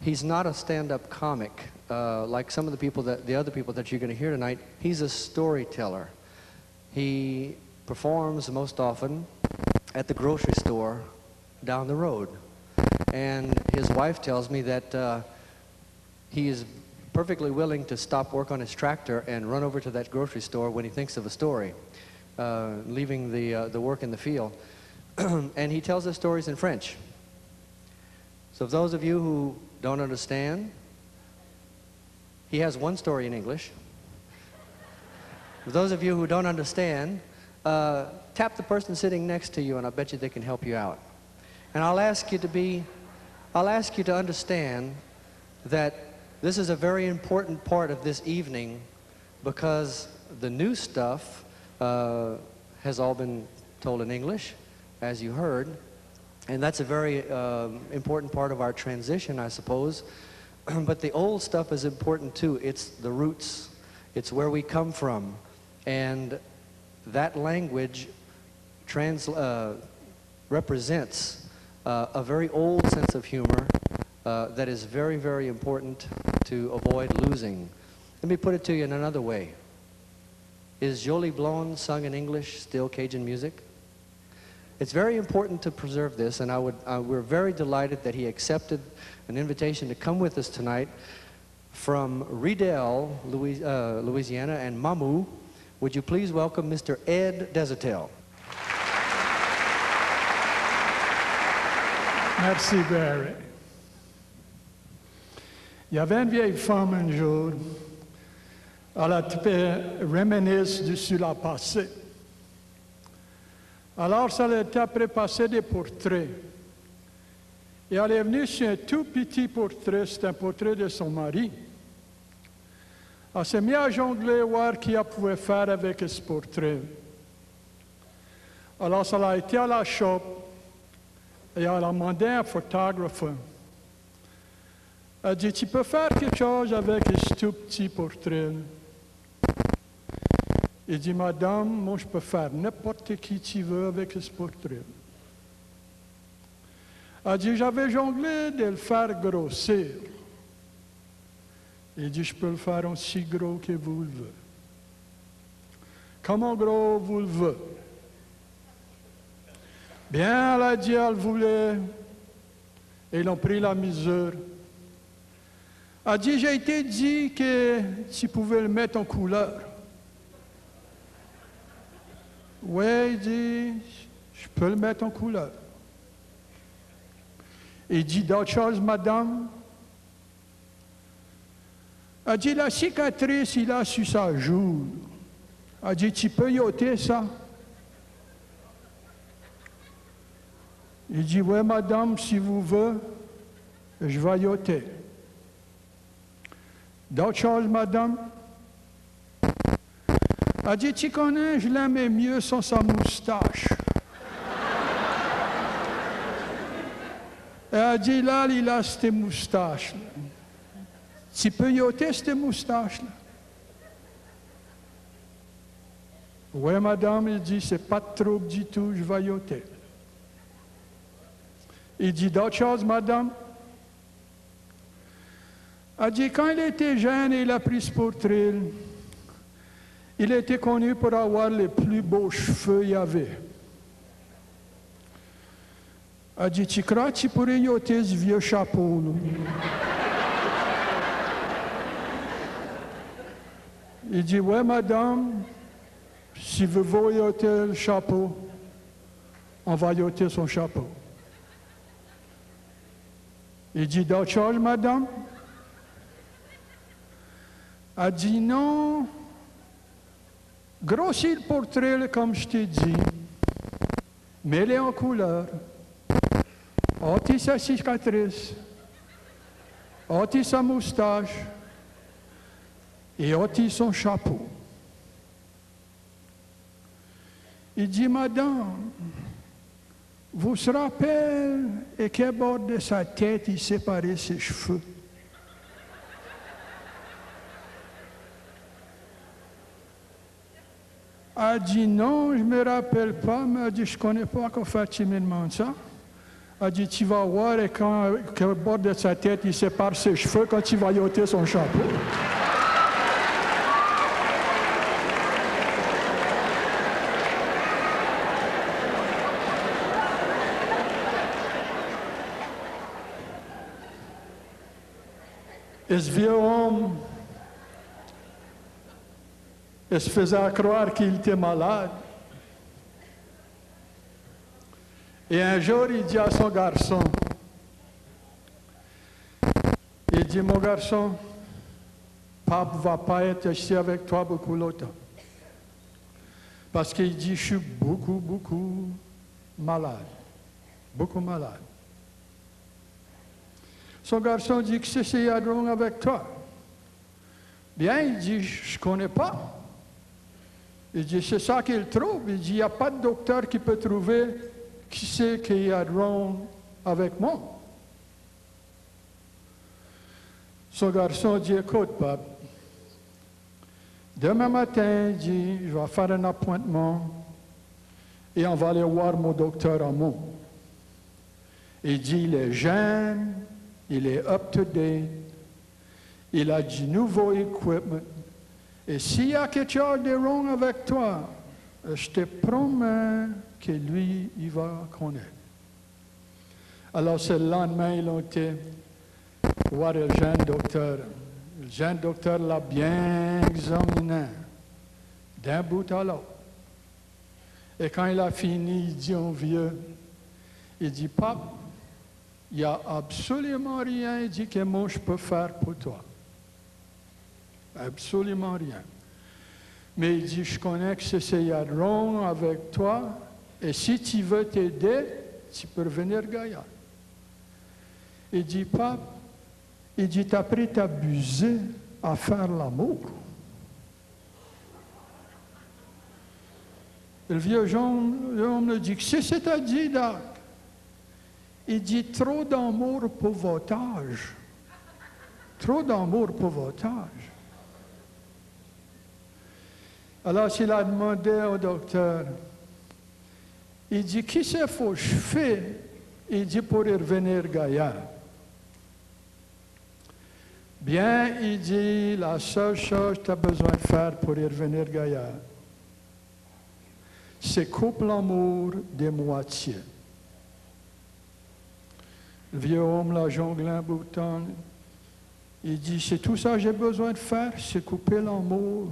B: He's not a stand-up comic like some of the other people that you're going to hear tonight. He's a storyteller. He performs most often at the grocery store down the road. And his wife tells me that he is perfectly willing to stop work on his tractor and run over to that grocery store when he thinks of a story, leaving the work in the field. And he tells us stories in French. So for those of you who don't understand, he has one story in English. For those of you who don't understand, tap the person sitting next to you and I bet you they can help you out. And I'll ask you to understand that this is a very important part of this evening because the new stuff has all been told in English, as you heard, and that's a very important part of our transition, I suppose. But the old stuff is important too. It's the roots. It's where we come from. And that language represents a very old sense of humor that is very, very important to avoid losing. Let me put it to you in another way. Is Jolie Blonde sung in English still Cajun music? It's very important to preserve this, and we're very delighted that he accepted an invitation to come with us tonight from Riedel, Louisiana, and Mamou. Would you please welcome Mr. Ed Desertel.
F: Merci, Barry. Il y avait une vieille femme un jour, elle a reminisce sur la passé. Alors, ça a été après passer des portraits. Et elle est venue sur un tout petit portrait, c'est un portrait de son mari. Elle s'est mise à jongler, voir qui elle pouvait faire avec ce portrait. Alors, ça a été à la shop et elle a demandé à un photographe. Elle dit, tu peux faire quelque chose avec ce tout petit portrait? Il dit, madame, moi je peux faire n'importe qui tu veux avec ce portrait. Elle dit, j'avais jonglé de le faire grossir. Il dit, je peux le faire aussi gros que vous le voulez. Comment gros vous le voulez? Bien, elle a dit, elle voulait. Et ils ont pris la mesure. Elle dit, j'ai été dit que tu pouvais le mettre en couleur. Oui, il dit, je peux le mettre en couleur. Il dit, d'autres choses, madame? Elle dit, la cicatrice, il a sur sa joue. Elle dit, tu peux y ôter ça? Il dit, oui, madame, si vous voulez, je vais y ôter. D'autres choses, madame? Elle dit, tu connais, je l'aimais mieux sans sa moustache. Et elle dit, là, il a cette moustache. Tu peux y ôter cette moustache-là? Oui, madame, il dit, c'est pas de trouble du tout, je vais y ôter. Il dit d'autres choses, madame? Elle dit, quand il était jeune, il a pris ce portrait. Il était connu pour avoir les plus beaux cheveux qu'il y avait. Elle dit, tu crois que tu pourrais y ôter ce vieux chapeau, là? Il dit, ouais, madame, si vous voulez ôter le chapeau, on va y ôter son chapeau. Il dit d'autres choses, madame? Elle dit non. Grossis le portrait, comme je t'ai dit. Mets-le en couleur. Ôtez sa cicatrice. Ôtez sa moustache. Et ôtez son chapeau. Il dit, madame, vous se rappelez à quel bord de sa tête il séparait ses cheveux? Elle dit non, je ne me rappelle pas, mais elle dit, je ne connais pas qu'on fait tu me demandes ça. Elle dit, tu vas voir et quand quel bord de sa tête il sépare ses cheveux quand tu vas y ôter son chapeau. Et ce vieux homme, il se faisait croire qu'il était malade. Et un jour, il dit à son garçon, il dit, mon garçon, Pape ne va pas être ici avec toi beaucoup longtemps. Parce qu'il dit, je suis beaucoup malade. Beaucoup malade. Son garçon dit, qu'est-ce qu'il y a de wrong avec toi? Bien, il dit, je ne connais pas. Il dit, c'est ça qu'il trouve. Il dit, il n'y a pas de docteur qui peut trouver qui sait qu'il y a de wrong avec moi. Son garçon dit, écoute, pape, demain matin, il dit, je vais faire un appointement et on va aller voir mon docteur en moi. Il dit, il est jeune, il est up-to-date, il a du nouveau equipment. Et s'il y a quelque chose de wrong avec toi, je te promets que lui, il va connaître. Alors, c'est le lendemain, ils ont été voir le jeune docteur. Le jeune docteur l'a bien examiné, d'un bout à l'autre. Et quand il a fini, il dit au vieux, il dit, Pape, il n'y a absolument rien, il dit, que moi je peux faire pour toi. Absolument rien. Mais il dit, je connais que c'est y a wrong avec toi, et si tu veux t'aider, tu peux revenir Gaïa. Il dit, Pape, il dit, t'as pris t'abuser à faire l'amour. Le vieux homme me dit, qu'est-ce que c'est à dire, Doc? Il dit, trop d'amour pour votre âge. Trop d'amour pour votre âge. Alors, il a demandé au docteur, il dit, qu'est-ce qu'il faut que je fais? Il dit, pour y revenir Gaïa. Bien, il dit, la seule chose que tu as besoin de faire pour y revenir Gaïa, c'est couper l'amour des moitiés. Le vieux homme l'a jonglé un bout de temps. Il dit, c'est tout ça que j'ai besoin de faire, c'est couper l'amour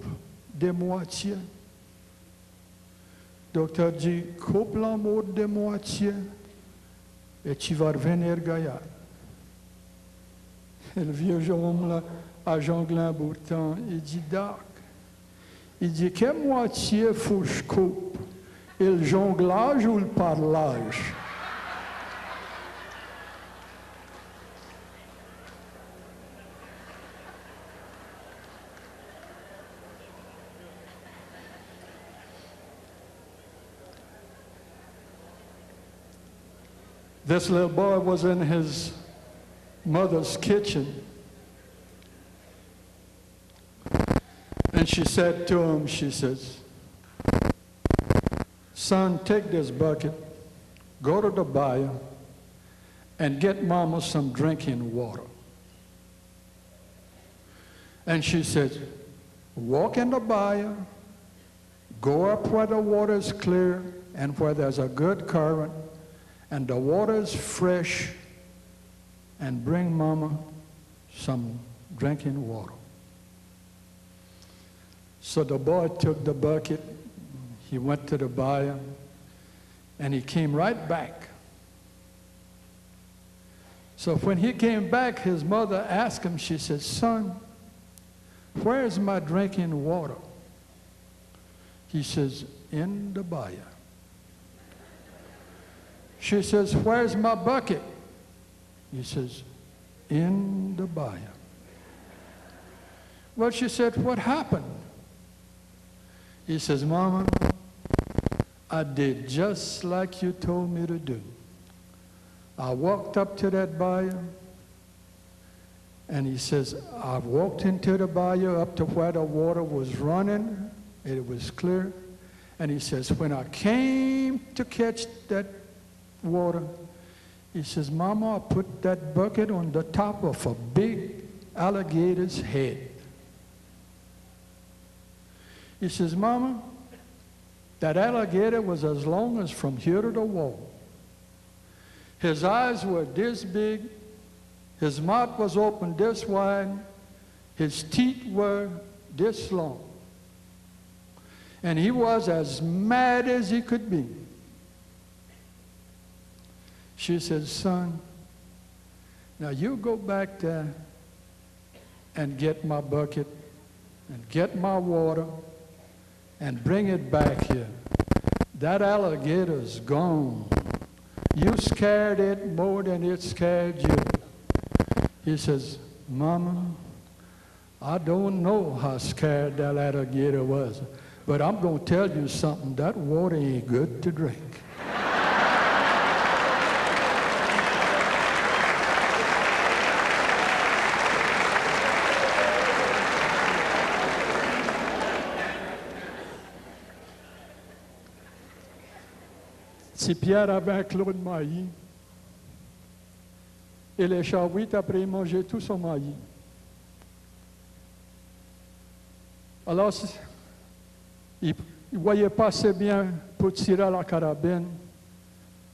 F: des moitiés. Le docteur dit, coupe l'amour des moitiés et tu vas revenir Gaïa. Et le vieux homme là, a jonglé un bout de temps. Il dit, Doc, il dit, quelle moitié faut que je coupe? Et le jonglage ou le parlage? This little boy was in his mother's kitchen. And she said to him, she says, son, take this bucket, go to the bayou, and get mama some drinking water. And she said, walk in the bayou, go up where the water is clear and where there's a good current and the water is fresh, and bring mama some drinking water. So the boy took the bucket, he went to the bayou, and he came right back. So when he came back, his mother asked him, she said, son, where's my drinking water? He says, in the bayou. She says, where's my bucket? He says, in the bayou. Well, she said, what happened? He says, Mama, I did just like you told me to do. I walked up to that bayou, and he says, I walked into the bayou up to where the water was running, it was clear, and he says, when I came to catch that water, he says, Mama, I put that bucket on the top of a big alligator's head. He says, Mama, that alligator was as long as from here to the wall. His eyes were this big, his mouth was open this wide, his teeth were this long. And he was as mad as he could be. She says, son, now you go back there and get my bucket and get my water and bring it back here. That alligator's gone. You scared it more than it scared you. He says, Mama, I don't know how scared that alligator was, but I'm going to tell you something. That water ain't good to drink. Si Pierre avait un clos de maillis, et les chaouites, après, ils mangeaient tout son maillis. Alors, il ne voyait pas assez bien pour tirer à la carabine,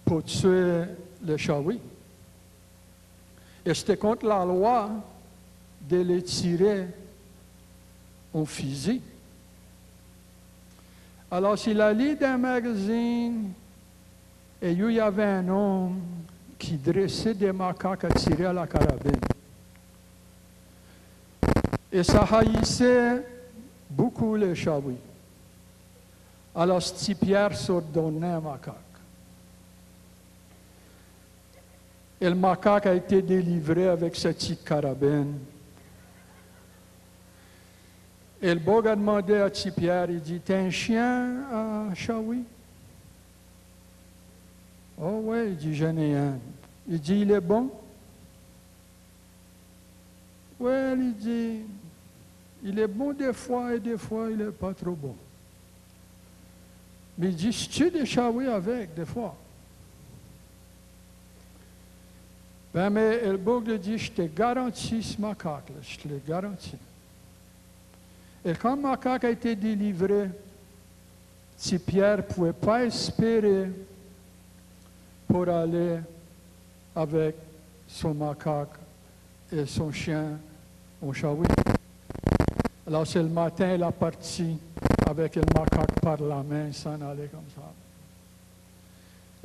F: pour tuer les chaouites. Et c'était contre la loi de les tirer au fusil. Alors, il a lu dans un magazine, et il y avait un homme qui dressait des macaques à tirer à la carabine. Et ça haïssait beaucoup les chaouis. Alors, ce Pierre s'ordonnait un macaque. Et le macaque a été délivré avec cette petite carabine. Et le bogue a demandé à Pierre, il dit, t'es un chien à chaoui? Oh oui, il dit, j'en ai un. Il dit, il est bon? Oui, il dit, il est bon des fois et des fois il n'est pas trop bon. Mais il dit, je tue des chaouis avec, des fois. Ben, mais le bouc lui dit, je te garantis ce macaque-là, je te le garantis. Et quand le macaque a été délivré, si Pierre ne pouvait pas espérer pour aller avec son macaque et son chien au chaoui. Alors c'est le matin, il est parti avec le macaque par la main, il s'en allait comme ça.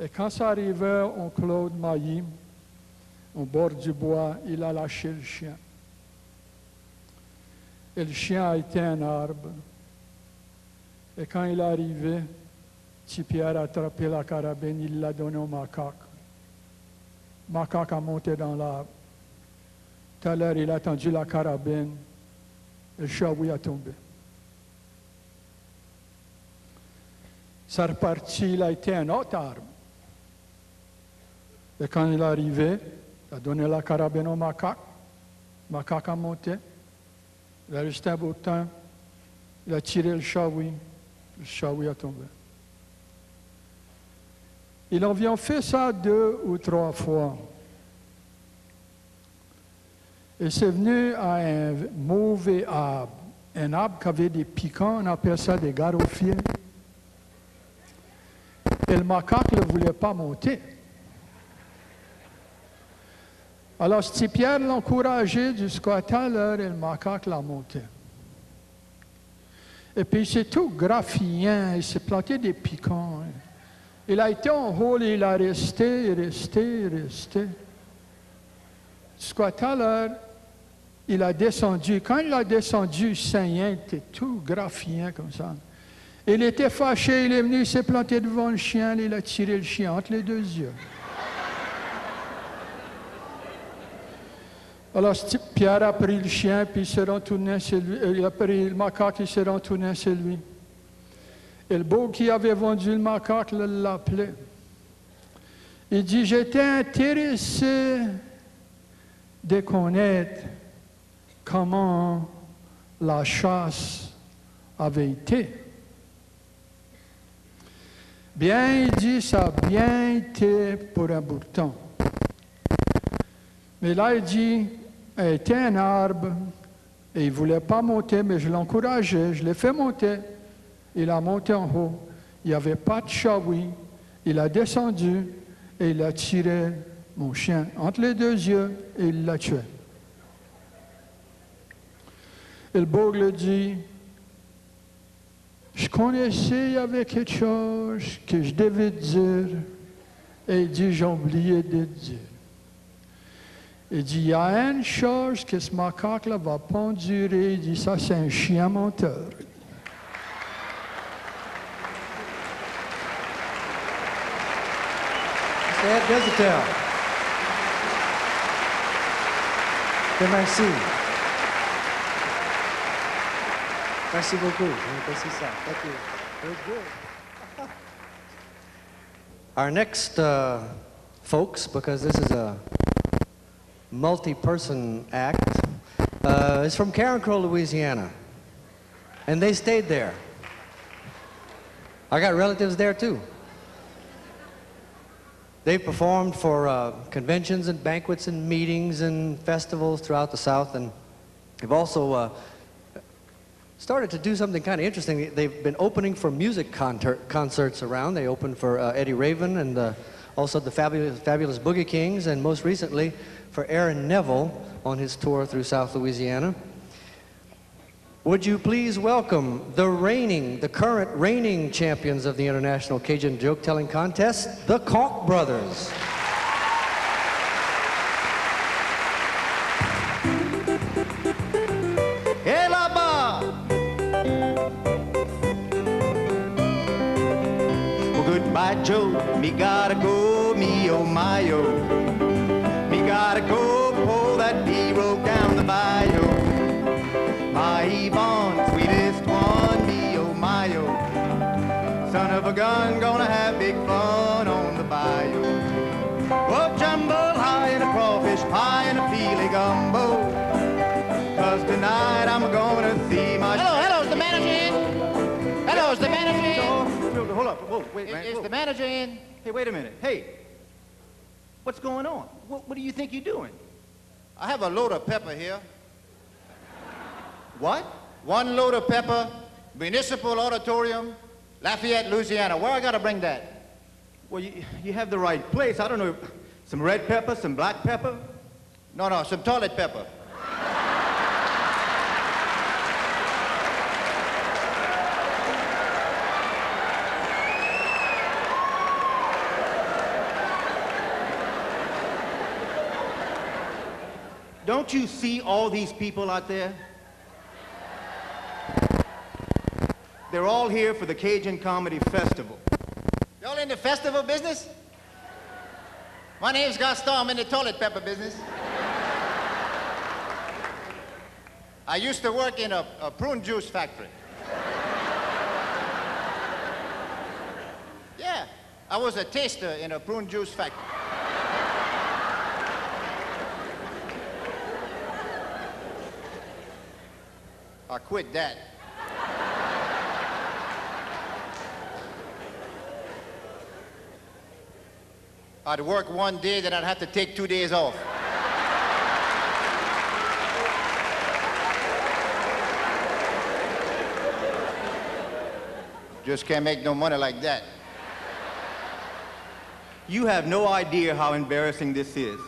F: Et quand ça arrivait au clos de maillis, au bord du bois, il a lâché le chien. Et le chien a été un arbre. Et quand il est arrivé, petit Pierre a attrapé la carabine, il l'a donné au macaque. Le macaque a monté dans l'arbre. Tout à l'heure, il a tendu la carabine. Et le chaoui a tombé. Ça repartit, il a été un autre arbre. Et quand il arrivait, il a donné la carabine au macaque. Le macaque a monté. Il a resté un bout de temps. Il a tiré le chaoui. Le chaoui a tombé. Ils ont fait ça 2 ou 3 fois. Et c'est venu à un mauvais arbre. Un arbre qui avait des piquants, on appelle ça des garoffiers. Et le macaque ne voulait pas monter. Alors, ce petit Pierre l'a encouragé jusqu'à tout à l'heure et le macaque l'a monté. Et puis, c'est tout graffiant, il s'est planté des piquants. Il a été en haut et il a resté. Jusqu'à tout à l'heure, il a descendu. Quand il a descendu, saillant, il était tout graffiant comme ça. Il était fâché, il est venu, il s'est planté devant le chien, il a tiré le chien entre les 2 yeux. Alors, Pierre a pris le chien, puis il s'est retourné chez lui. Il a pris le macaque, il s'est retourné chez lui. Et le beau qui avait vendu le macaque l'a appelé. Il dit, j'étais intéressé de connaître comment la chasse avait été. Bien, il dit, ça a bien été pour un bout de temps. Mais là, il dit, il était un arbre, et il ne voulait pas monter, mais je l'encourageais, je l'ai fait monter. Il a monté en haut, il n'y avait pas de chaoui, il a descendu, et il a tiré mon chien entre les 2 yeux, et il l'a tué. Et le bourgle dit, je connaissais, il y avait quelque chose que je devais dire, et il dit, j'ai oublié de dire. Il dit, il y a une chose que ce macaque-là va pas endurer. Il dit, ça, c'est un chien menteur.
B: Ed Visiteur. Merci. Merci beaucoup. Merci, ça. Thank you. Very good. Our next folks, because this is a multi-person act, is from Carencro, Louisiana. And they stayed there. I got relatives there too. They performed for conventions and banquets and meetings and festivals throughout the South, and they've also started to do something kind of interesting. They've been opening for music concerts around. They opened for Eddie Raven and also the Fabulous Boogie Kings, and most recently for Aaron Neville on his tour through South Louisiana. Would you please welcome the current reigning champions of the International Cajun Joke-Telling Contest, the Conk Brothers. Hey, Laba! Well, goodbye, Joe. Me gotta go, me oh my oh. Me gotta go pull that B-road down the bayou. My Yvonne, sweetest one, me oh my oh. Son of a gun, gonna have big fun on the bayou. Oh, jumble high in a crawfish pie and a peely gumbo. 'Cause tonight I'm gonna see my...
G: Hello, is the manager in? Hello, is the manager in?
A: Hold up, whoa, wait, man.
G: Is the manager in?
A: Hey, wait a minute. Hey, what's going on? What do you think you're doing?
G: I have a load of pepper here.
A: What?
G: 1 load of pepper, Municipal Auditorium, Lafayette, Louisiana. Where I gotta bring that?
A: Well, you have the right place. I don't know, some red pepper, some black pepper?
G: No, some toilet pepper.
A: Don't you see all these people out there? They're all here for the Cajun Comedy Festival.
G: Y'all in the festival business? My name's Gaston. I'm in the toilet pepper business. I used to work in a prune juice factory. Yeah, I was a taster in a prune juice factory. I quit that. I'd work one day, then I'd have to take 2 days off. Just can't make no money like that.
H: You have no idea how embarrassing this is.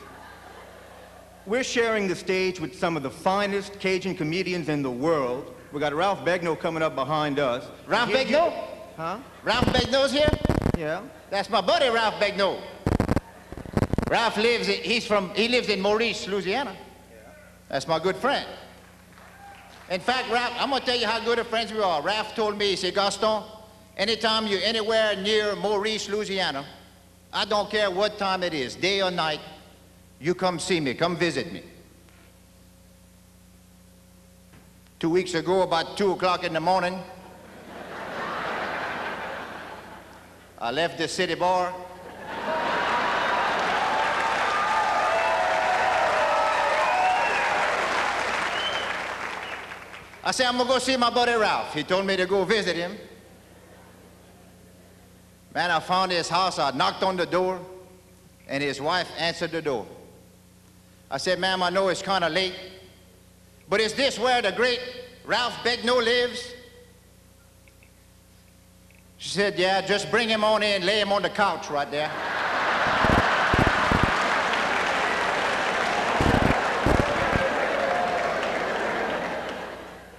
H: We're sharing the stage with some of the finest Cajun comedians in the world. We got Ralph Begnaud coming up behind us.
G: Ralph Begnaud?
H: Huh?
G: Ralph Begnaud's here?
H: Yeah.
G: That's my buddy, Ralph Begnaud. Ralph lives, he lives in Maurice, Louisiana. That's my good friend. In fact, Ralph, I'm gonna tell you how good of friends we are. Ralph told me, he said, Gaston, anytime you're anywhere near Maurice, Louisiana, I don't care what time it is, day or night, you come see me, come visit me. 2 weeks ago, about 2 o'clock in the morning, I left the city bar. I said, I'm gonna go see my buddy Ralph. He told me to go visit him. Man, I found his house. I knocked on the door, and his wife answered the door. I said, ma'am, I know it's kind of late, but is this where the great Ralph Begnaud lives? She said, yeah, just bring him on in, lay him on the couch right there.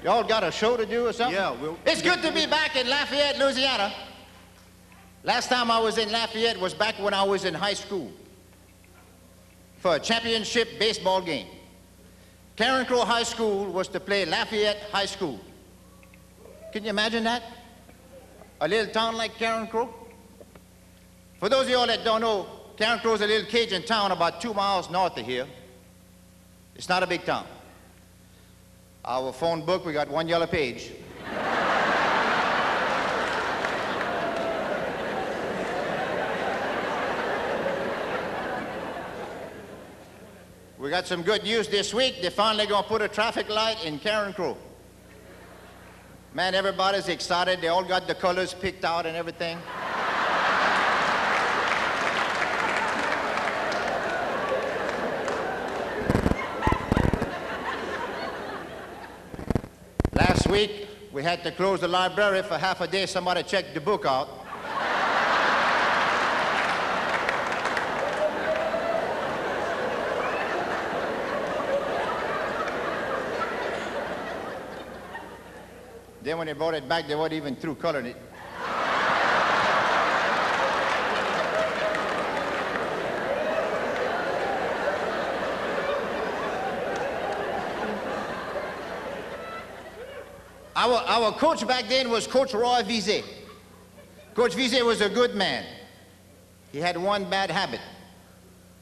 G: Y'all got a show to do or something?
H: Yeah,
G: It's good to be back in Lafayette, Louisiana. Last time I was in Lafayette was back when I was in high school for a championship baseball game. Karen Crow High School was to play Lafayette High School. Can you imagine that? A little town like Karen Crow? For those of y'all that don't know, Karen Crow's a little Cajun town about 2 miles north of here. It's not a big town. Our phone book, we got one yellow page. We got some good news this week. They're finally gonna put a traffic light in Karen Crow. Man, everybody's excited. They all got the colors picked out and everything. Last week, we had to close the library for half a day. Somebody checked the book out. Then when they brought it back, they weren't even through coloring it. Our coach back then was Coach Roy Vizet. Coach Vizet was a good man. He had one bad habit.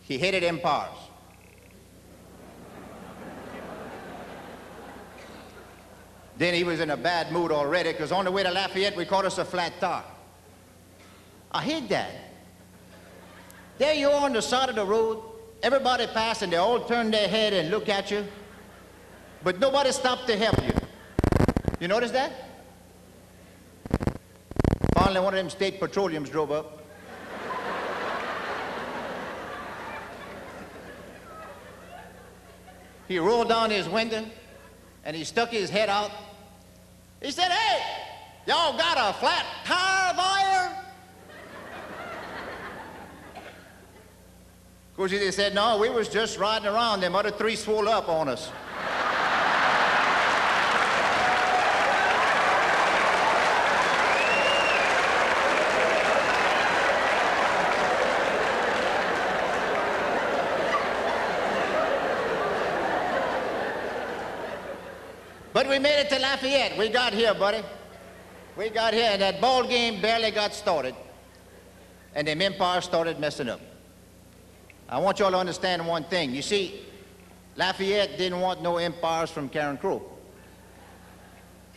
G: He hated empires. Then he was in a bad mood already, because on the way to Lafayette, we caught us a flat tire. I hate that. There you are on the side of the road, everybody passing, they all turn their head and look at you, but nobody stopped to help you. You notice that? Finally, one of them state petroleums drove up. He rolled down his window, and he stuck his head out. He said, hey, y'all got a flat tire there? Of course, they said, no, we was just riding around. Them other three swole up on us. But we made it to Lafayette. We got here, buddy. We got here, and that ball game barely got started, and them empires started messing up. I want y'all to understand one thing. You see, Lafayette didn't want no empires from Karen Crow,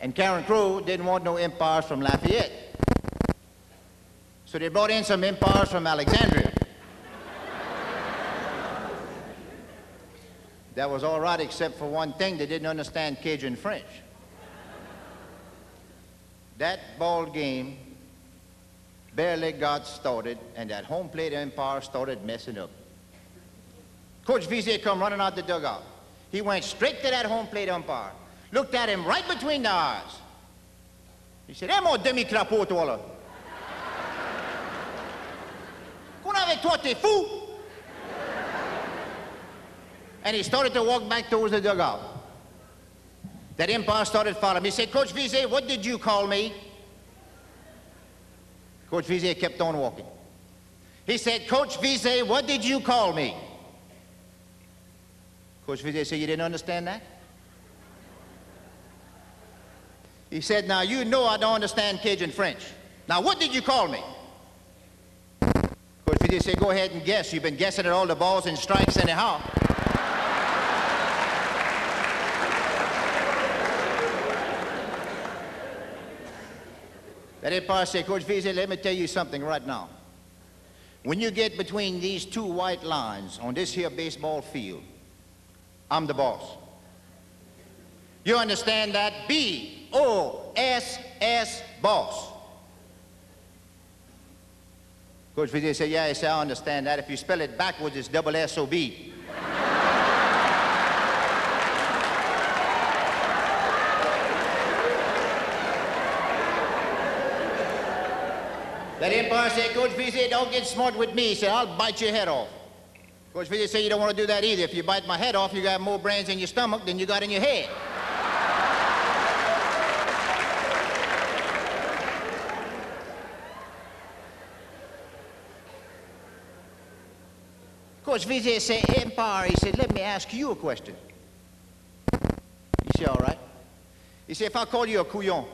G: and Karen Crow didn't want no empires from Lafayette. So they brought in some empires from Alexandria. That was all right except for one thing, they didn't understand Cajun French. that ball game barely got started, and that home plate umpire started messing up. Coach Vizay come running out the dugout. He went straight to that home plate umpire, looked at him right between the eyes. He said, "Eh, mon demi-crapaud, toi, là. Qu'on avec toi, t'es fou?" And he started to walk back towards the dugout. That umpire started following him. He said, "Coach Vizay, what did you call me?" Coach Vizay kept on walking. He said, "Coach Vizay, what did you call me?" Coach Vizay said, "You didn't understand that?" He said, "Now you know I don't understand Cajun French. Now what did you call me?" Coach Vizay said, "Go ahead and guess. You've been guessing at all the balls and strikes anyhow." That umpire said, "Coach Vizay, let me tell you something right now. When you get between these two white lines on this here baseball field, I'm the boss. You understand that? B-O-S-S, boss." Coach Vizay said, "Yeah," he said, "I understand that. If you spell it backwards, it's double S-O-B." That umpire said, "Coach Vizay, don't get smart with me." He said, "I'll bite your head off." Coach Vizay said, "You don't want to do that either. If you bite my head off, you got more brains in your stomach than you got in your head." Coach Vizay said, "Umpire," he said, "let me ask you a question." He said, "All right." He said, "If I call you a couillon,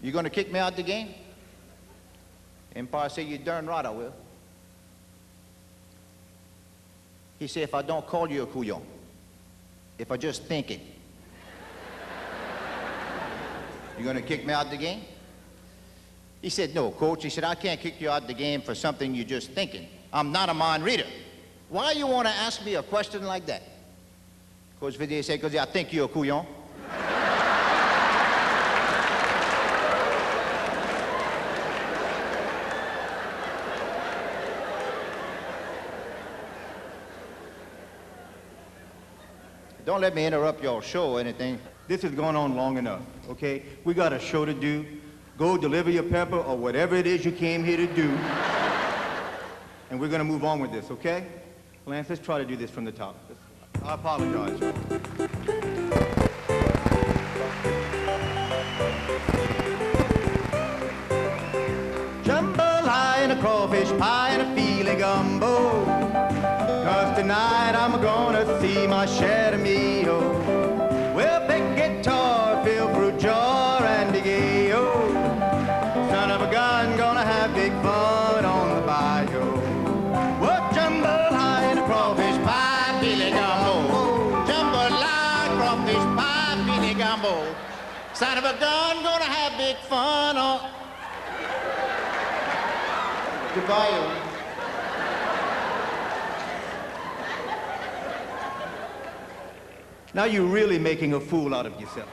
G: you going to kick me out the game?" Umpire said, "You darn right I will." He said, "If I don't call you a couillon, if I just think it, you gonna kick me out the game?" He said, "No, Coach." He said, "I can't kick you out the game for something you're just thinking. I'm not a mind reader. Why you want to ask me a question like that?" Coach Vizay said, "Because I think you're a couillon." Don't let me interrupt your show or anything.
H: This has gone on long enough, okay? We got a show to do. Go deliver your pepper or whatever it is you came here to do. And we're gonna move on with this, okay? Lance, let's try to do this from the top. I apologize. Jambalaya and a crawfish pie and a filet gumbo. 'Cause tonight I'm gonna see my share of meal. Well, big guitar, fill fruit jar, and Keeyaw. Son of a gun, gonna have big fun on the bayou. What jambalaya and a crawfish pie, filet gumbo.
G: Jambalaya, crawfish pie, filet gumbo. Son of a gun, gonna have big fun on the bayou.
H: Now you're really making a fool out of yourself.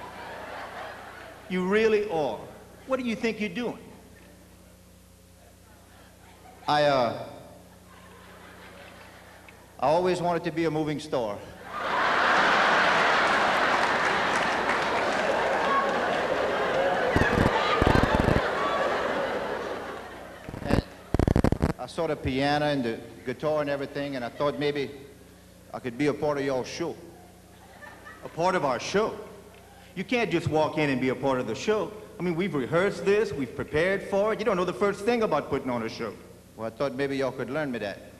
H: You really are. What do you think you're doing?
G: I always wanted to be a moving star. And I saw the piano and the guitar and everything, and I thought maybe I could be a part of your show.
H: A part of our show? You can't just walk in and be a part of the show. I mean, we've rehearsed this, we've prepared for it. You don't know the first thing about putting on a show.
G: Well, I thought maybe y'all could learn me that.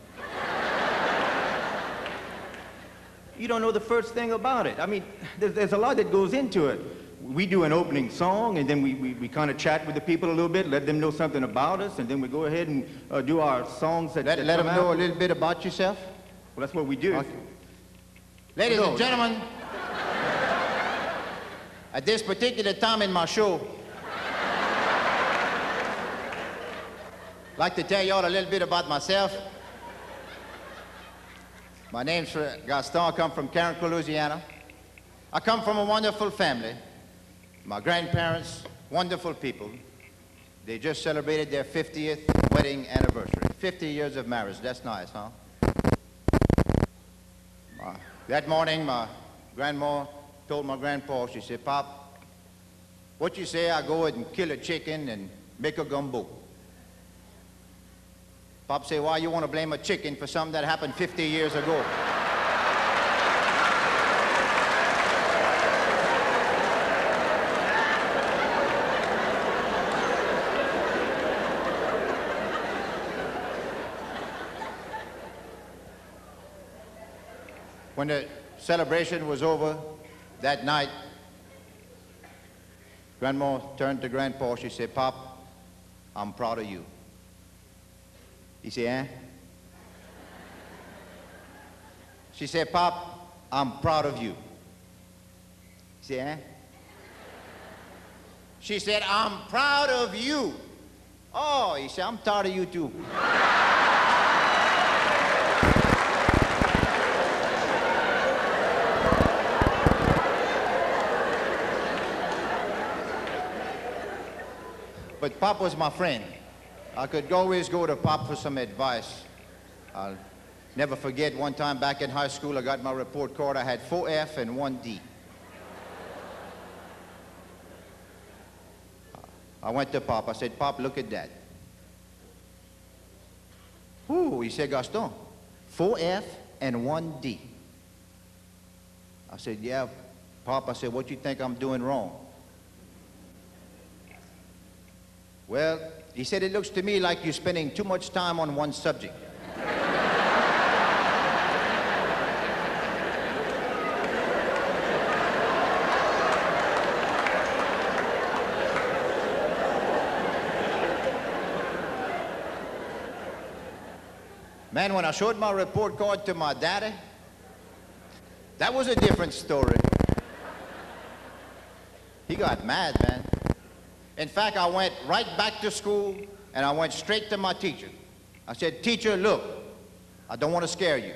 H: You don't know the first thing about it. I mean, there's a lot that goes into it. We do an opening song, and then we kind of chat with the people a little bit, let them know something about us, and then we go ahead and do our songs that
G: Let them know a little bit about yourself.
H: Well, that's what we do.
G: Okay. Ladies and gentlemen, at this particular time in my show, I'd like to tell y'all a little bit about myself. My name's Gaston. I come from Carrickville, Louisiana. I come from a wonderful family. My grandparents, wonderful people. They just celebrated their 50th wedding anniversary. 50 years of marriage. That's nice, huh? That morning, my grandma told my grandpa, she said, Pop, what you say I go and kill a chicken and make a gumbo? Pop said, why you want to blame a chicken for something that happened 50 years ago? When the celebration was over that night, Grandma turned to Grandpa. She said, Pop, I'm proud of you. He said, eh? She said, Pop, I'm proud of you. He said, eh? She said, I'm proud of you. Oh, he said, I'm proud of you too. But Pop was my friend. I could always go to Pop for some advice. I'll never forget one time back in high school, I got my report card. I had 4 F and 1 D. I went to Pop. I said, Pop, look at that. Ooh, he said, Gaston, 4 F and 1 D. I said, yeah, Pop. I said, what you think I'm doing wrong? Well, he said, it looks to me like you're spending too much time on one subject. Man, when I showed my report card to my daddy, that was a different story. He got mad, man. In fact, I went right back to school, and I went straight to my teacher. I said, teacher, look, I don't want to scare you.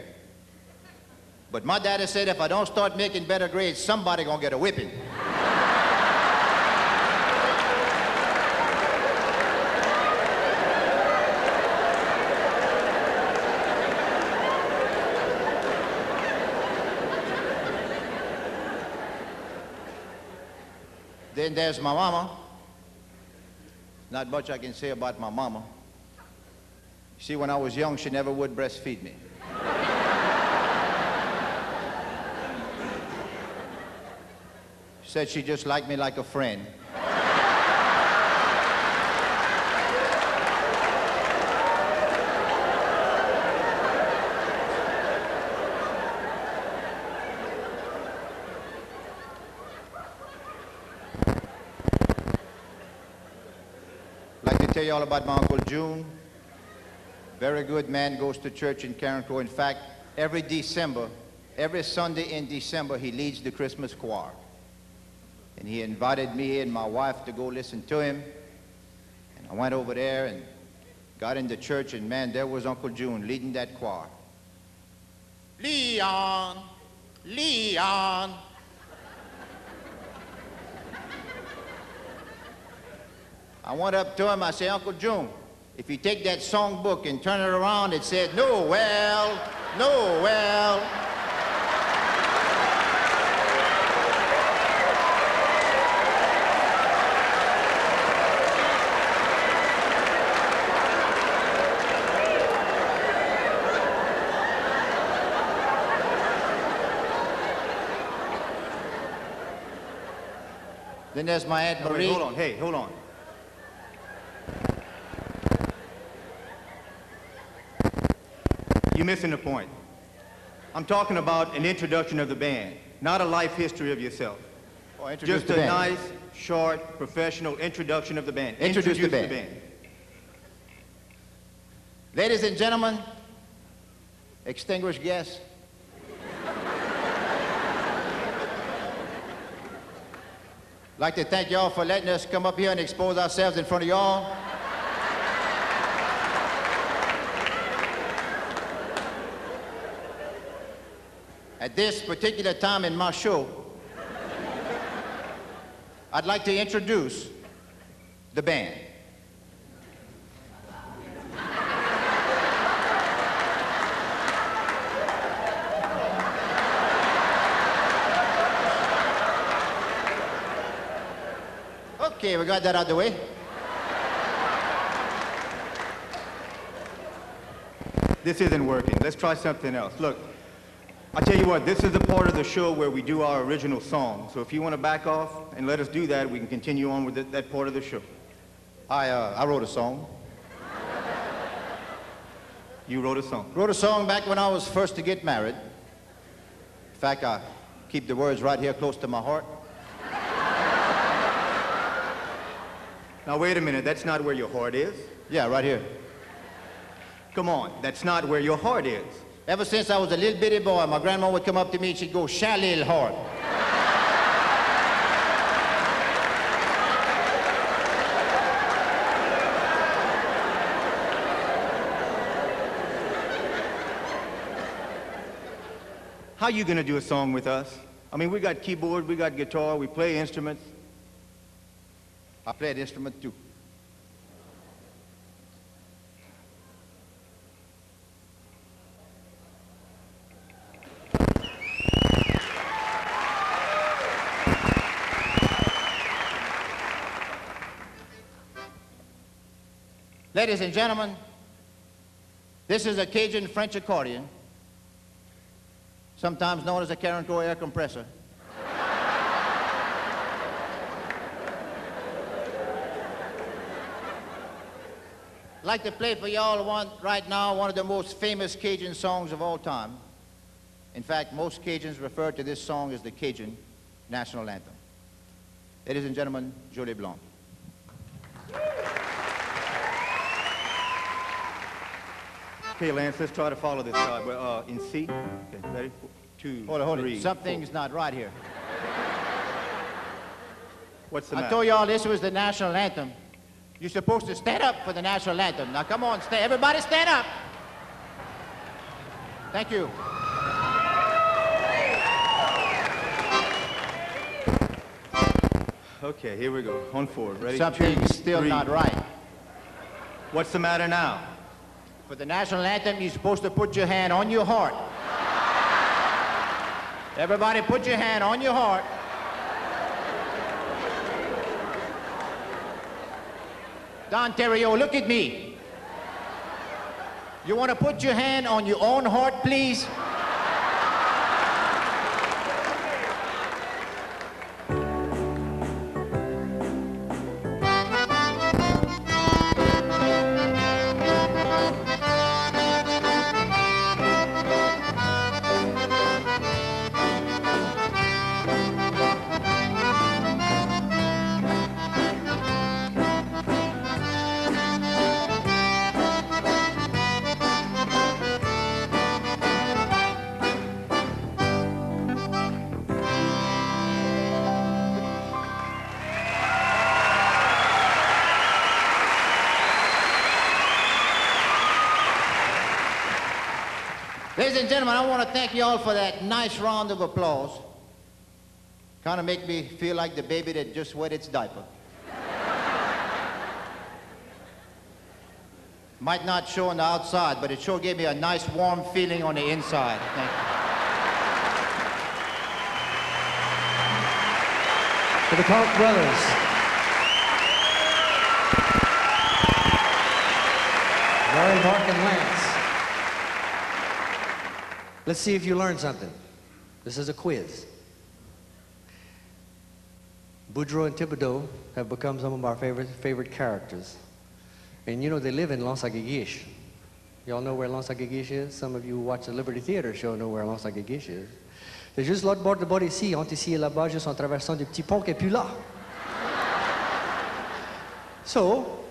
G: But my daddy said if I don't start making better grades, somebody gonna get a whipping. Then there's my mama. Not much I can say about my mama. See, when I was young, she never would breastfeed me. She said she just liked me like a friend. Tell you all about my Uncle June. Very good man, goes to church in Carencro. In fact, every December, every Sunday in December, he leads the Christmas choir. And he invited me and my wife to go listen to him. And I went over there and got in the church, and man, there was Uncle June leading that choir. Leon, Leon. I went up to him, I said, Uncle June, if you take that song book and turn it around, it said, Noel, Noel. Then there's my Aunt Marie.
H: Hold on, hey, hold on. You're missing the point. I'm talking about an introduction of the band, not a life history of yourself.
G: Oh, just
H: a nice, short, professional introduction of the band.
G: Introduce the band. Ladies and gentlemen, extinguished guests, I'd like to thank y'all for letting us come up here and expose ourselves in front of y'all. At this particular time in my show, I'd like to introduce the band. Okay, we got that out of the way.
H: This isn't working. Let's try something else. Look, I tell you what, this is the part of the show where we do our original song. So if you want to back off and let us do that, we can continue on with that part of the show.
G: I wrote a song.
H: You wrote a song.
G: Wrote a song back when I was first to get married. In fact, I keep the words right here close to my heart.
H: Now wait a minute, that's not where your heart is.
G: Yeah, right here.
H: Come on, that's not where your heart is.
G: Ever since I was a little bitty boy, my grandma would come up to me and she'd go, "Shy little heart."
H: How you gonna do a song with us? I mean, we got keyboard, we got guitar, we play instruments.
G: I played instrument too. Ladies and gentlemen, this is a Cajun French accordion, sometimes known as a Carenco air compressor. I'd like to play for y'all right now one of the most famous Cajun songs of all time. In fact, most Cajuns refer to this song as the Cajun national anthem. Ladies and gentlemen, Jolie Blanc.
H: Okay, Lance, let's try to follow this guy. Well, in C. Okay, ready? 2,
G: Hold on.
H: 3,
G: Something's
H: 4.
G: not right here.
H: What's the
G: I
H: matter?
G: told y'all this was the national anthem. You're supposed to stand up for the national anthem. Now, come on, everybody stand up. Thank you.
H: Okay, here we go. On 4. Ready?
G: Something's
H: 2,
G: still
H: 3.
G: not right.
H: What's the matter now?
G: For the national anthem, you're supposed to put your hand on your heart. Everybody put your hand on your heart. Don Terrio, look at me. You want to put your hand on your own heart, please? Ladies and gentlemen, I want to thank you all for that nice round of applause. Kind of make me feel like the baby that just wet its diaper. Might not show on the outside, but it sure gave me a nice warm feeling on the inside. Thank you.
B: For the Koch brothers. Larry, Mark, and Lance. Let's see if you learned something. This is a quiz. Boudreaux and Thibodeau have become some of our favorite characters. And you know, they live in L'Anse-à-Guigiche. Y'all know where L'Anse-à-Guigiche is? Some of you who watch the Liberty Theater show know where L'Anse-à-Guigiche is. C'est juste l'autre bord de bord ici, entre ici et là-bas, juste en traversant du petit pont qui est plus là. So,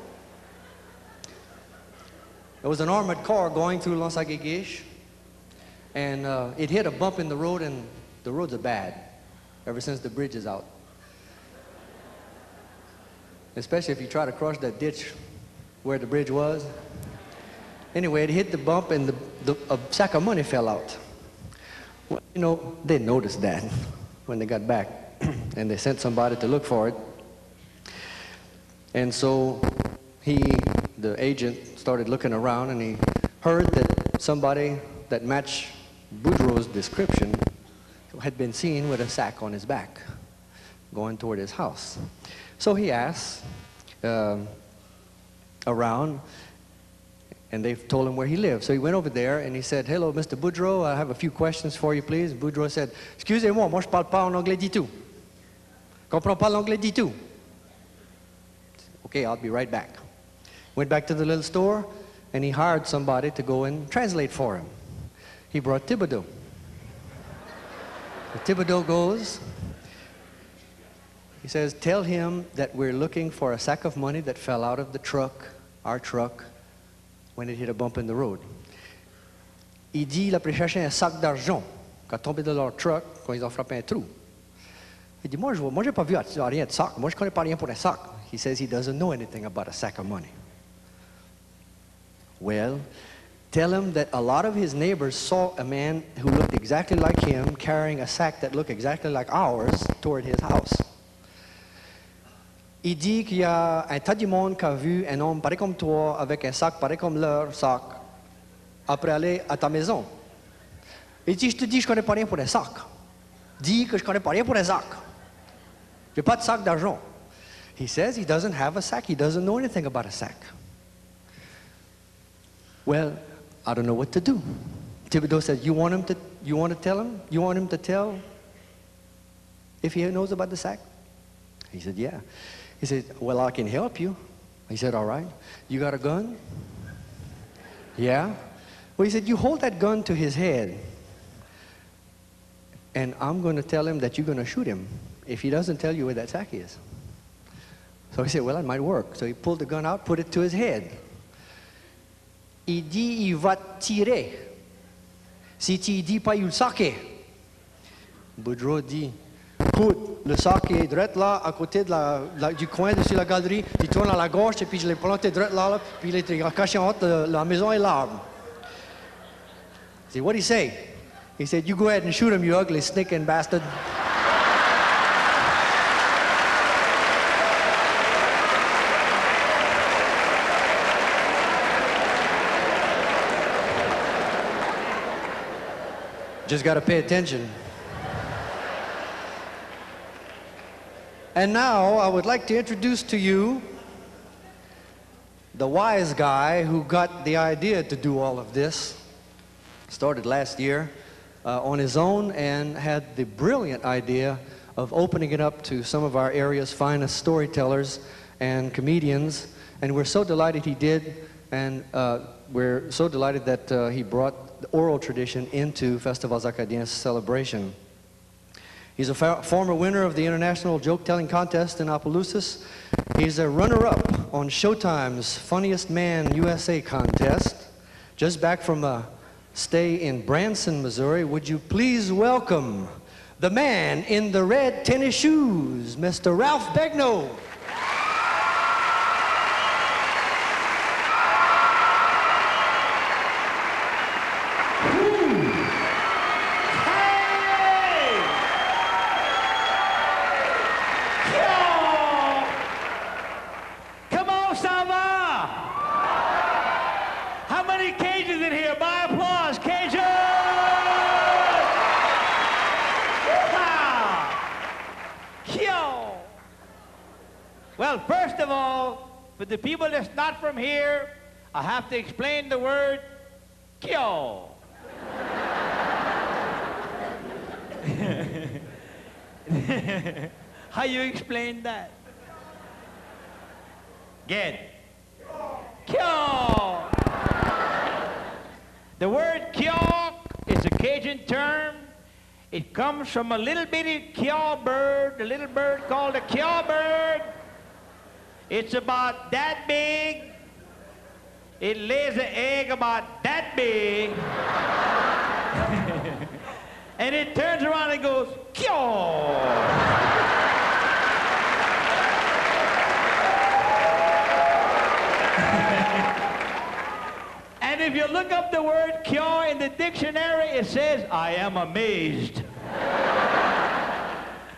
B: there was an armored car going through L'Anse-à-Guigiche, and it hit a bump in the road, and the roads are bad ever since the bridge is out. Especially if you try to cross that ditch where the bridge was. Anyway, it hit the bump, and a sack of money fell out. Well, you know, they noticed that when they got back, and they sent somebody to look for it. And so the agent started looking around, and he heard that somebody that matched Boudreaux's description had been seen with a sack on his back going toward his house. So he asked around, and they told him where he lived. So he went over there and he said, "Hello, Mr. Boudreau, I have a few questions for you, please." Boudreau said, "Excusez-moi, moi je parle pas en anglais du tout. Comprends pas l'anglais du tout." "Okay, I'll be right back." Went back to the little store and he hired somebody to go and translate for him. He brought Thibodeau. Thibodeau goes, he says, "Tell him that we're looking for a sack of money that fell out of the truck, our truck, when it hit a bump in the road." Il dit, il a pris chercher un sac d'argent qui a tombé de leur truck quand ils ont frappé un trou. Il dit, moi, j'ai pas vu rien de sac. Moi, je connais pas rien pour un sac. He says he doesn't know anything about a sack of money. Well, tell him that a lot of his neighbors saw a man who looked exactly like him carrying a sack that looked exactly like ours toward his house. Il dit qu'il y a un tas de monde qui a vu un homme pareil comme toi, avec un sac pareil comme leur sac, après aller à ta maison. Il dit, je te dis, je connais pas rien pour un sac. Dis que je connais pas rien pour un sac. J'ai pas de sac d'argent. He says he doesn't have a sack. He doesn't know anything about a sack. Well, I don't know what to do. Thibodeau said, you want to tell him? You want him to tell if he knows about the sack? He said, yeah. He said, well, I can help you. He said, all right. You got a gun? Yeah. Well, he said, you hold that gun to his head, and I'm going to tell him that you're going to shoot him if he doesn't tell you where that sack is. So he said, well, that might work. So he pulled the gun out, put it to his head. Il dit, il va tirer. Si tu dis pas, il le sac. Boudreau dit, écoute, le sac est droit là, à côté du coin de sur la galerie. Il tourne à la gauche et puis je l'ai planté droit là, puis il est caché entre la maison et l'arbre. I said, what did he say? He said, you go ahead and shoot him, you ugly sneaking bastard. Just got to pay attention. And now I would like to introduce to you the wise guy who got the idea to do all of this. Started last year on his own and had the brilliant idea of opening it up to some of our area's finest storytellers and comedians. And we're so delighted he did, and we're so delighted that he brought the oral tradition into Festivals Acadiens celebration. He's a former winner of the International Joke-Telling Contest in Opelousas. He's a runner-up on Showtime's Funniest Man USA contest. Just back from a stay in Branson, Missouri. Would you please welcome the man in the red tennis shoes, Mr. Ralph Begnaud.
A: Well, first of all, for the people that's not from here, I have to explain the word Keeyaw. How you explain that? Get Keeyaw. The word Keeyaw is a Cajun term. It comes from a little bitty Keeyaw bird, a little bird called a Keeyaw bird. It's about that big. It lays an egg about that big. And it turns around and goes, Keeyaw. And if you look up the word Keeyaw in the dictionary, it says, I am amazed.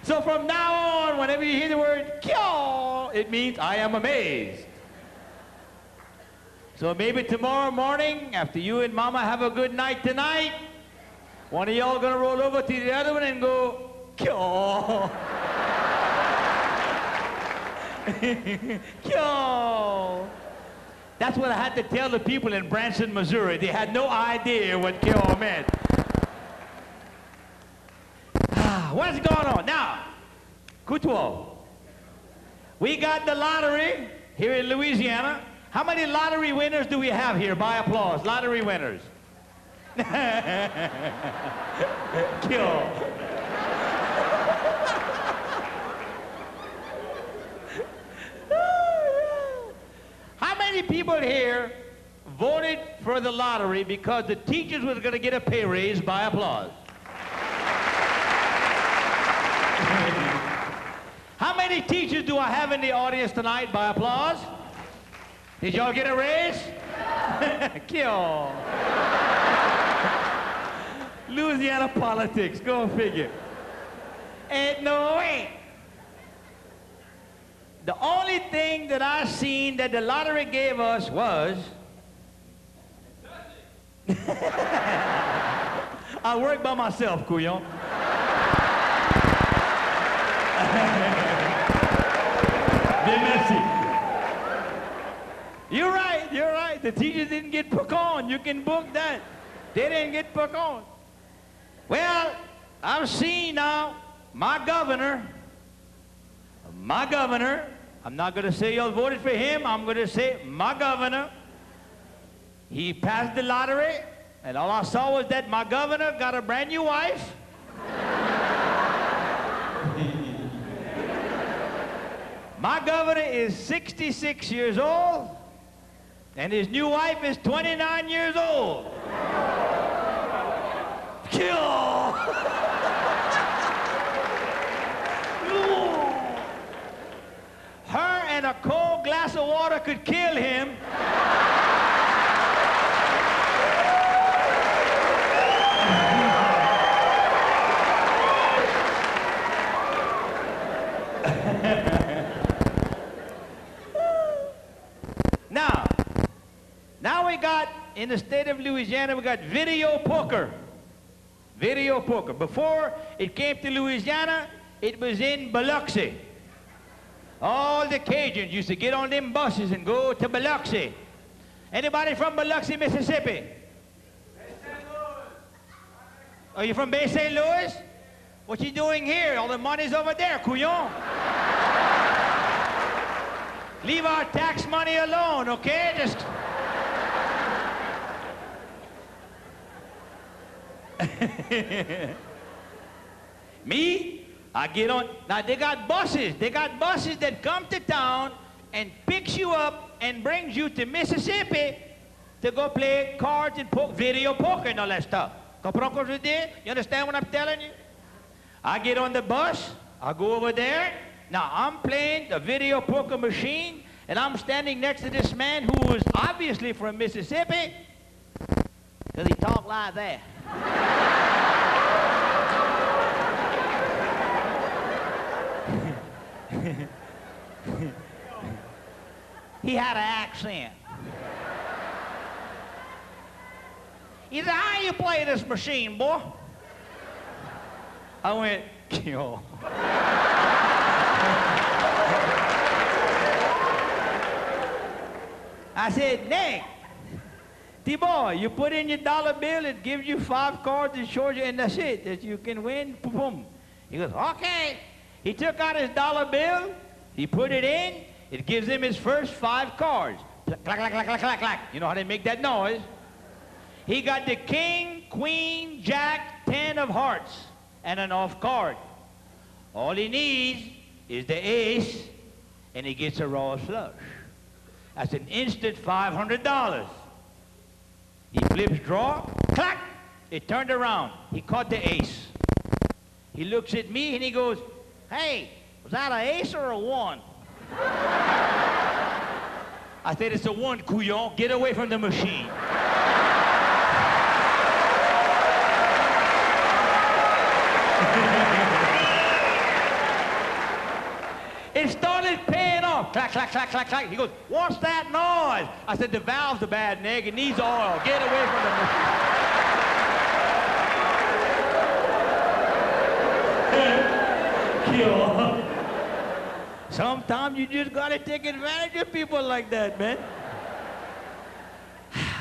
A: So from now on, whenever you hear the word Keeyaw, it means I am amazed. So maybe tomorrow morning, after you and Mama have a good night tonight, one of y'all gonna roll over to the other one and go, Keeyaw. Keeyaw. That's what I had to tell the people in Branson, Missouri. They had no idea what Keeyaw meant. What's going on? Now, Kutuo, we got the lottery here in Louisiana. How many lottery winners do we have here? By applause, lottery winners. Keeyaw. How many people here voted for the lottery because the teachers were going to get a pay raise? By applause. How many teachers do I have in the audience tonight? By applause. Did y'all get a raise? Keeyaw. Louisiana politics, go figure. Ain't no way. The only thing that I seen that the lottery gave us was I work by myself, Couillon. You're right, you're right. The teachers didn't get put on. You can book that. They didn't get put on. Well, I've seen now my governor, I'm not going to say y'all voted for him, I'm going to say my governor, he passed the lottery, and all I saw was that my governor got a brand new wife. My governor is 66 years old, and his new wife is 29 years old. Kill! Her and a cold glass of water could kill him. Now we got, in the state of Louisiana, we got video poker. Video poker. Before it came to Louisiana, it was in Biloxi. All the Cajuns used to get on them buses and go to Biloxi. Anybody from Biloxi, Mississippi? Are you from Bay St. Louis? What you doing here? All the money's over there, Couillon. Leave our tax money alone, okay? Just... Me? I get on. Now they got buses. They got buses that come to town and picks you up and brings you to Mississippi to go play cards and video poker and all that stuff. You understand what I'm telling you? I get on the bus. I go over there. Now I'm playing the video poker machine, and I'm standing next to this man who was obviously from Mississippi, because he talked like that. He had an accent. He said, "How you play this machine, boy?" I went, "Yo." I said, "Nick, T-boy, you put in your dollar bill, it gives you 5 cards, it shows you, and that's it, that you can win, boom." He goes, "Okay." He took out his dollar bill, he put it in, it gives him his first 5 cards. Clack, clack, clack, clack, clack, clack. You know how they make that noise? He got the king, queen, jack, 10 of hearts, and an off card. All he needs is the ace, and he gets a raw flush. That's an instant $500. He flips draw, clack, it turned around. He caught the ace. He looks at me and he goes, "Hey, was that an ace or a 1? I said, "It's a 1, Couillon. Get away from the machine." It started paying off. Clack, clack, clack, clack, clack. He goes, "What's that noise?" I said, "The valve's a bad neg. It needs oil. Get away from the machine." Sometimes you just gotta take advantage of people like that, man.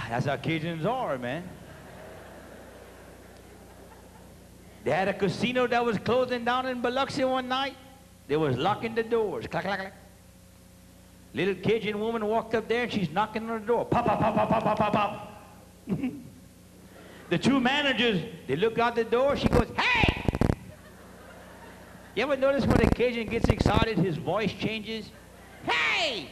A: That's how Cajuns are, man. They had a casino that was closing down in Biloxi one night. They was locking the doors. Clack, clack, clack. Little Cajun woman walked up there and she's knocking on the door. Pop, pop, pop, pop, pop, pop, pop, pop. The two managers, they look out the door. She goes, hey! You ever notice when a Cajun gets excited, his voice changes? Hey!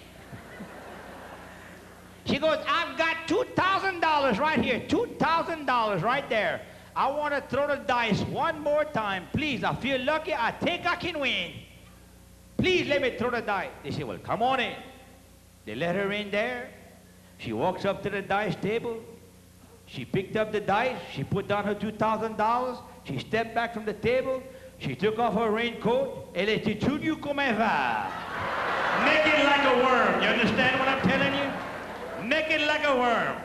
A: She goes, I've got $2,000 right here. $2,000 right there. I want to throw the dice one more time. Please, I feel lucky. I think I can win. Please let me throw the dice. They say, well, come on in. They let her in there. She walks up to the dice table. She picked up the dice. She put down her $2,000. She stepped back from the table. She took off her raincoat. Elle était tout nue comme un var. Naked like a worm. You understand what I'm telling you? Naked like a worm.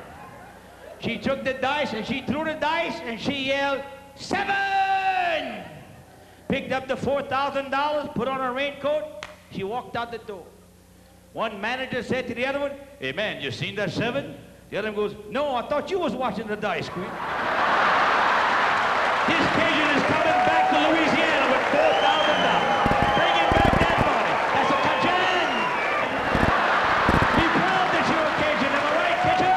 A: She took the dice and she threw the dice and she yelled, 7! Picked up the $4,000, put on her raincoat. She walked out the door. One manager said to the other one, hey man, you seen that 7? The other one goes, no, I thought you was watching the dice, Queen. This Cajun is coming back to Louisiana with $4,000. Bringing back that money. That's a Cajun. Be proud that you're a Cajun. Am I right, Cajun?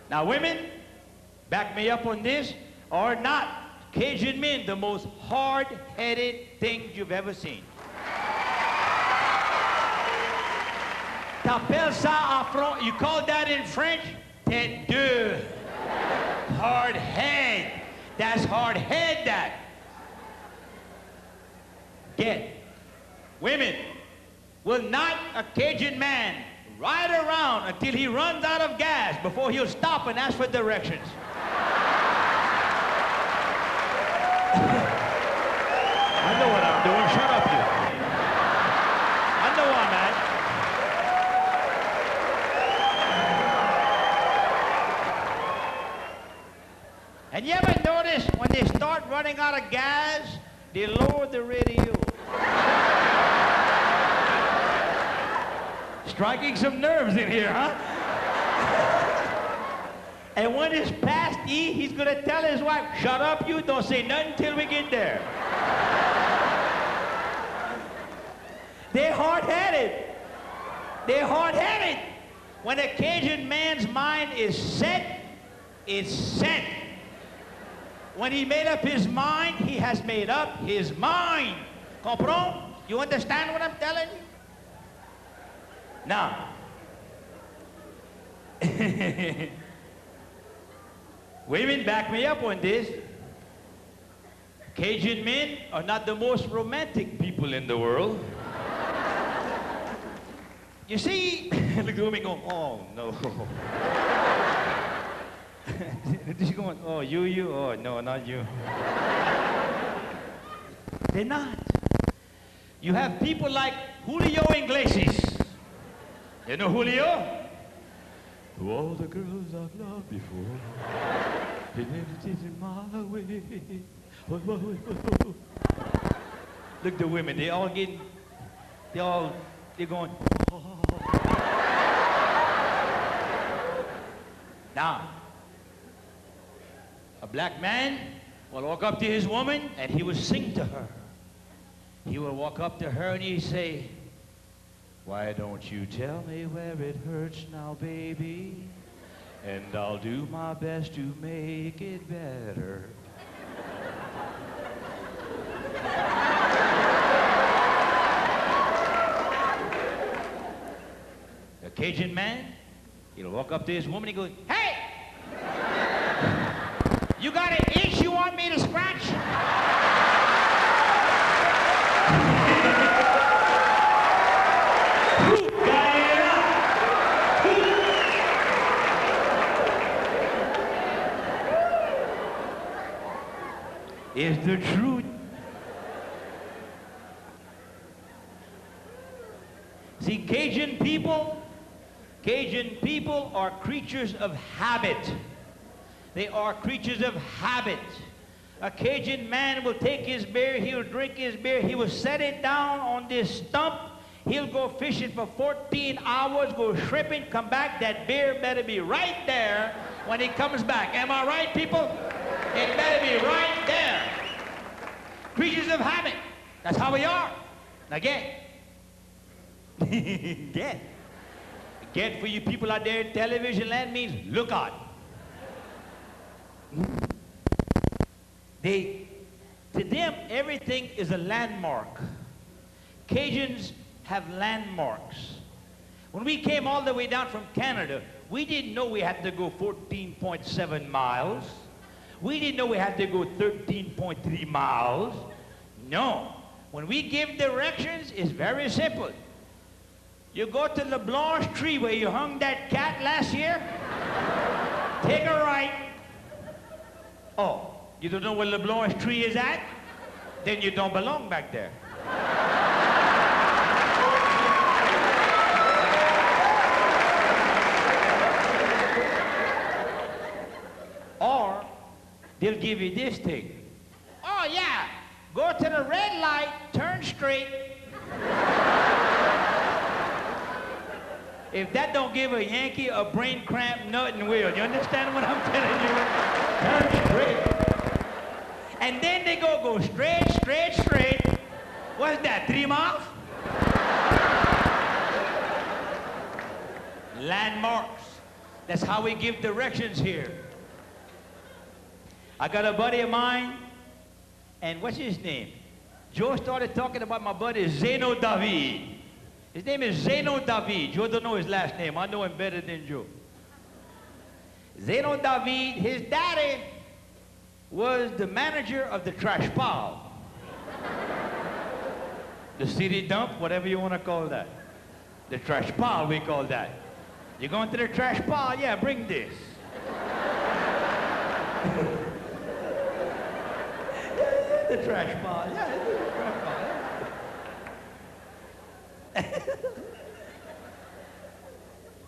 A: Now, women, back me up on this, are not Cajun men the most hard-headed things you've ever seen? T'appelles ça en français, you call that in French? Tête de. Hard head. That's hard head, that. Get. Women, will not a Cajun man ride around until he runs out of gas before he'll stop and ask for directions? I know what I'm doing. Shut up, you. I know I'm at. And you ever notice when they start running out of gas, they lower the radio? Striking some nerves in here, huh? And when it's past E, he's gonna tell his wife, shut up, you, don't say nothing till we get there. They're hard-headed. They're hard-headed. When a Cajun man's mind is set, it's set. When he made up his mind, he has made up his mind. Comprends? You understand what I'm telling you? Now, women, back me up on this. Cajun men are not the most romantic people in the world. You see, look at women going, oh no. She's going, oh, you, oh no, not you. They're not. You have people like Julio Iglesias. You know Julio? To all the girls I've loved before, they never did it my way. Look, the women, they're going, oh. Now, a black man will walk up to his woman and he will sing to her. He will walk up to her and he'll say, why don't you tell me where it hurts now, baby? And I'll do my best to make it better. A Cajun man, he'll walk up to his woman and he goes, hey! You got an itch you want me to scratch? It's the truth. See, Cajun people are creatures of habit. They are creatures of habit. A Cajun man will take his beer, he'll drink his beer, he will set it down on this stump, he'll go fishing for 14 hours, go shrimping, come back, that beer better be right there when he comes back. Am I right, people? It better be right there. Creatures of habit. That's how we are. Now get. Get. Get for you people out there in television land means look out. To them, everything is a landmark. Cajuns have landmarks. When we came all the way down from Canada, we didn't know we had to go 14.7 miles. We didn't know we had to go 13.3 miles. No. When we give directions, it's very simple. You go to LeBlanc's tree where you hung that cat last year, take a right. Oh. You don't know where LeBlanc's tree is at? Then you don't belong back there. Or they'll give you this thing. Oh yeah, go to the red light, turn straight. If that don't give a Yankee a brain cramp, nothing will. You understand what I'm telling you? Turn straight. And then they go straight, straight, straight. What's that, 3 miles? Landmarks. That's how we give directions here. I got a buddy of mine, and what's his name? Joe started talking about my buddy Zeno David. His name is Zeno David. Joe don't know his last name. I know him better than Joe. Zeno David, his daddy was the manager of the trash pile. The city dump, whatever you want to call that. The trash pile, we call that. You going to the trash pile? Yeah, bring this. The trash pile, yeah, it's the trash pile.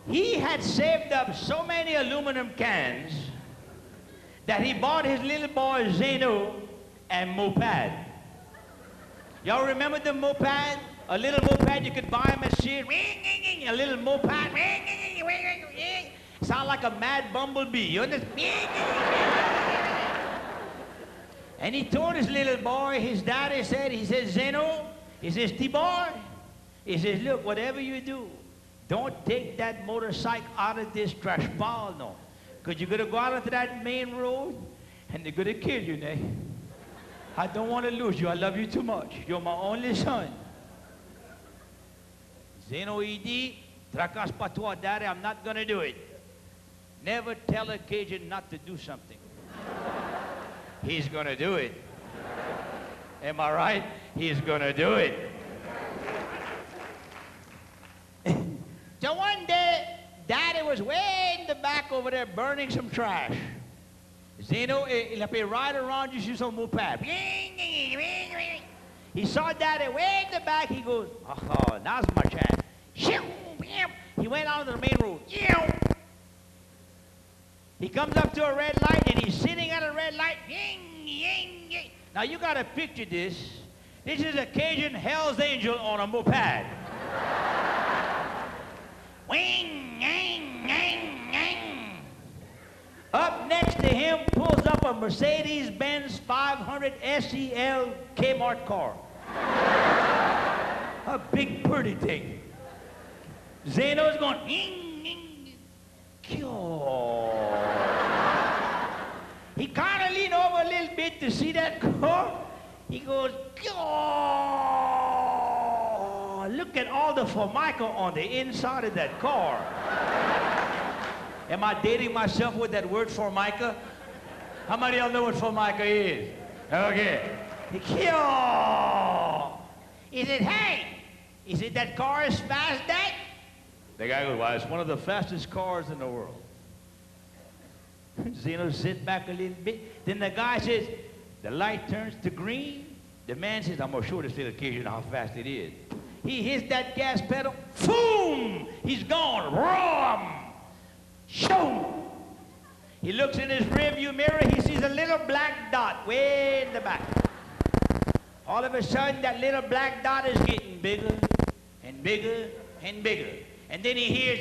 A: He had saved up so many aluminum cans that he bought his little boy Zeno a moped. Y'all remember the moped? A little moped you could buy him at Sears. A little moped. Sound like a mad bumblebee. You understand? And he told his little boy, his daddy said, he says, Zeno, he says, T-boy, he says, look, whatever you do, don't take that motorcycle out of this trash pile, no. Because you're going to go out onto that main road, and they're going to kill you, Nay. I don't want to lose you. I love you too much. You're my only son. Zeno E.D., tracas pa tua, Daddy, I'm not going to do it. Never tell a Cajun not to do something. He's going to do it. Am I right? He's going to do it. So one day, Daddy was way in the back over there burning some trash. Zeno, he'll be right around you, see some moped. He saw Daddy way in the back. He goes, oh, now's my chance. He went out on the main road. He comes up to a red light, and he's sitting at a red light. Now, you got to picture this. This is a Cajun Hell's Angel on a moped. Up next to him pulls up a Mercedes-Benz 500 SEL Kmart car. A big pretty thing. Zeno's going, he kind of leaned over a little bit to see that car. He goes, look at all the Formica on the inside of that car. Am I dating myself with that word Formica? How many of y'all know what Formica is? Okay. Keeyaw. He said, hey, he said, that car is fast, Dad? The guy goes, well, it's one of the fastest cars in the world. Zeno sit back a little bit. Then the guy says, the light turns to green. The man says, I'm going to show this little Cajun how fast it is. He hits that gas pedal. Boom! He's gone. Rum! Shoom! He looks in his rearview mirror, he sees a little black dot way in the back. All of a sudden, that little black dot is getting bigger and bigger and bigger. And then he hears,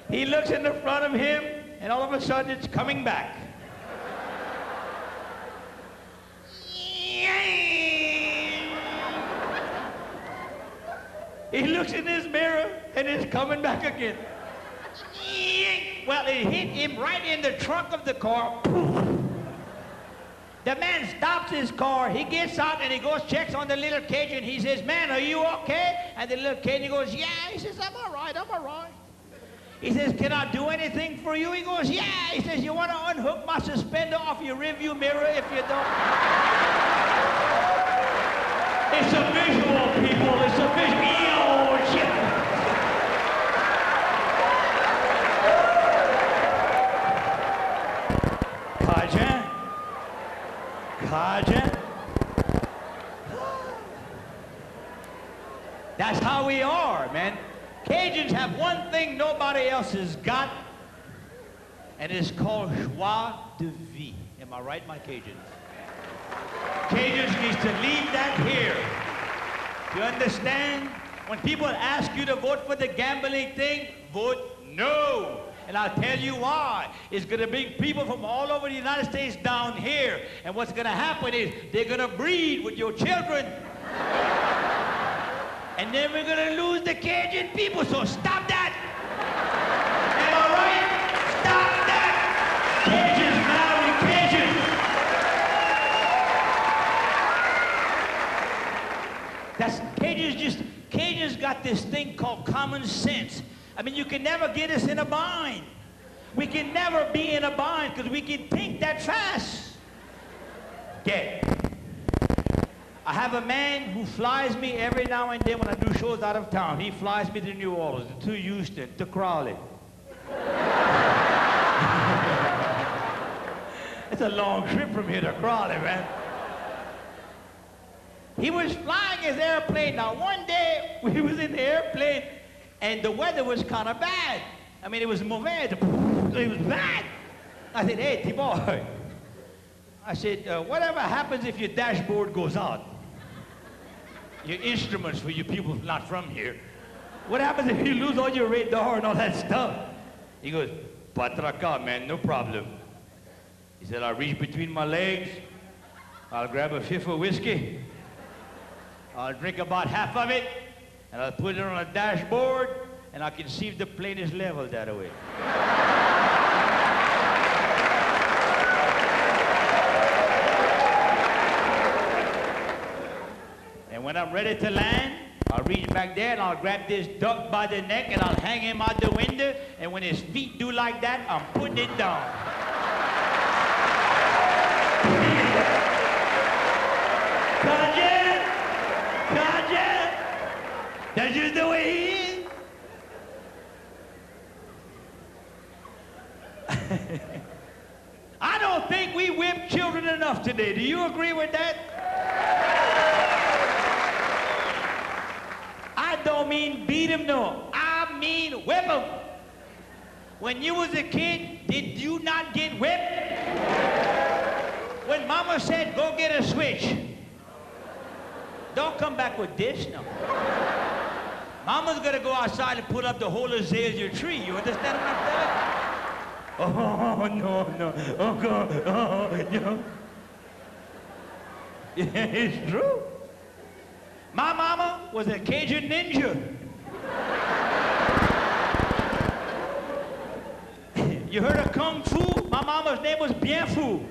A: he looks in the front of him, and all of a sudden it's coming back. He looks in his mirror, and it's coming back again. Well, it hit him right in the trunk of the car. The man stops his car. He gets out, and he goes, checks on the little Cajun. He says, man, are you okay? And the little Cajun goes, yeah. He says, I'm all right, I'm all right. He says, can I do anything for you? He goes, yeah. He says, you want to unhook my suspender off your rearview mirror if you don't? It's a visual, people. It's a visual. Oh, shit. Cajun. That's how we are, man. Cajuns have one thing nobody else has got, and it's called joie de vivre. Am I right, my Cajuns? Cajuns needs to leave that here. You understand? When people ask you to vote for the gambling thing, vote no. And I'll tell you why. It's going to bring people from all over the United States down here. And what's going to happen is they're going to breed with your children. And then we're going to lose the Cajun people. So stop that. Am I right? Stop that. Cajuns marry Cajuns. Cajuns got this thing called common sense. I mean, you can never get us in a bind. We can never be in a bind because we can think that fast. Okay. I have a man who flies me every now and then when I do shows out of town. He flies me to New Orleans, to Houston, to Crowley. It's a long trip from here to Crowley, man. He was flying his airplane. Now, one day, we was in the airplane, and the weather was kind of bad. I mean, it was mauvais. It was bad. I said, hey, T-boy. I said, whatever happens if your dashboard goes out? Your instruments for you people not from here. What happens if you lose all your radar and all that stuff? He goes, Patraka, man, no problem. He said, I'll reach between my legs. I'll grab a fifth of whiskey. I'll drink about half of it, and I'll put it on a dashboard, and I can see if the plane is level that way. And when I'm ready to land, I'll reach back there, and I'll grab this duck by the neck, and I'll hang him out the window, and when his feet do like that, I'm putting it down. That's just the way he is. I don't think we whip children enough today. Do you agree with that? I don't mean beat them, no. I mean whip them. When you was a kid, did you not get whipped? When mama said, go get a switch. Don't come back with this, no. Mama's gonna go outside and put up the whole azalea tree. You understand what I'm telling? Oh, no. Oh, God. Oh, no. Yeah, it's true. My mama was a Cajun ninja. You heard of Kung Fu? My mama's name was Bien Phu.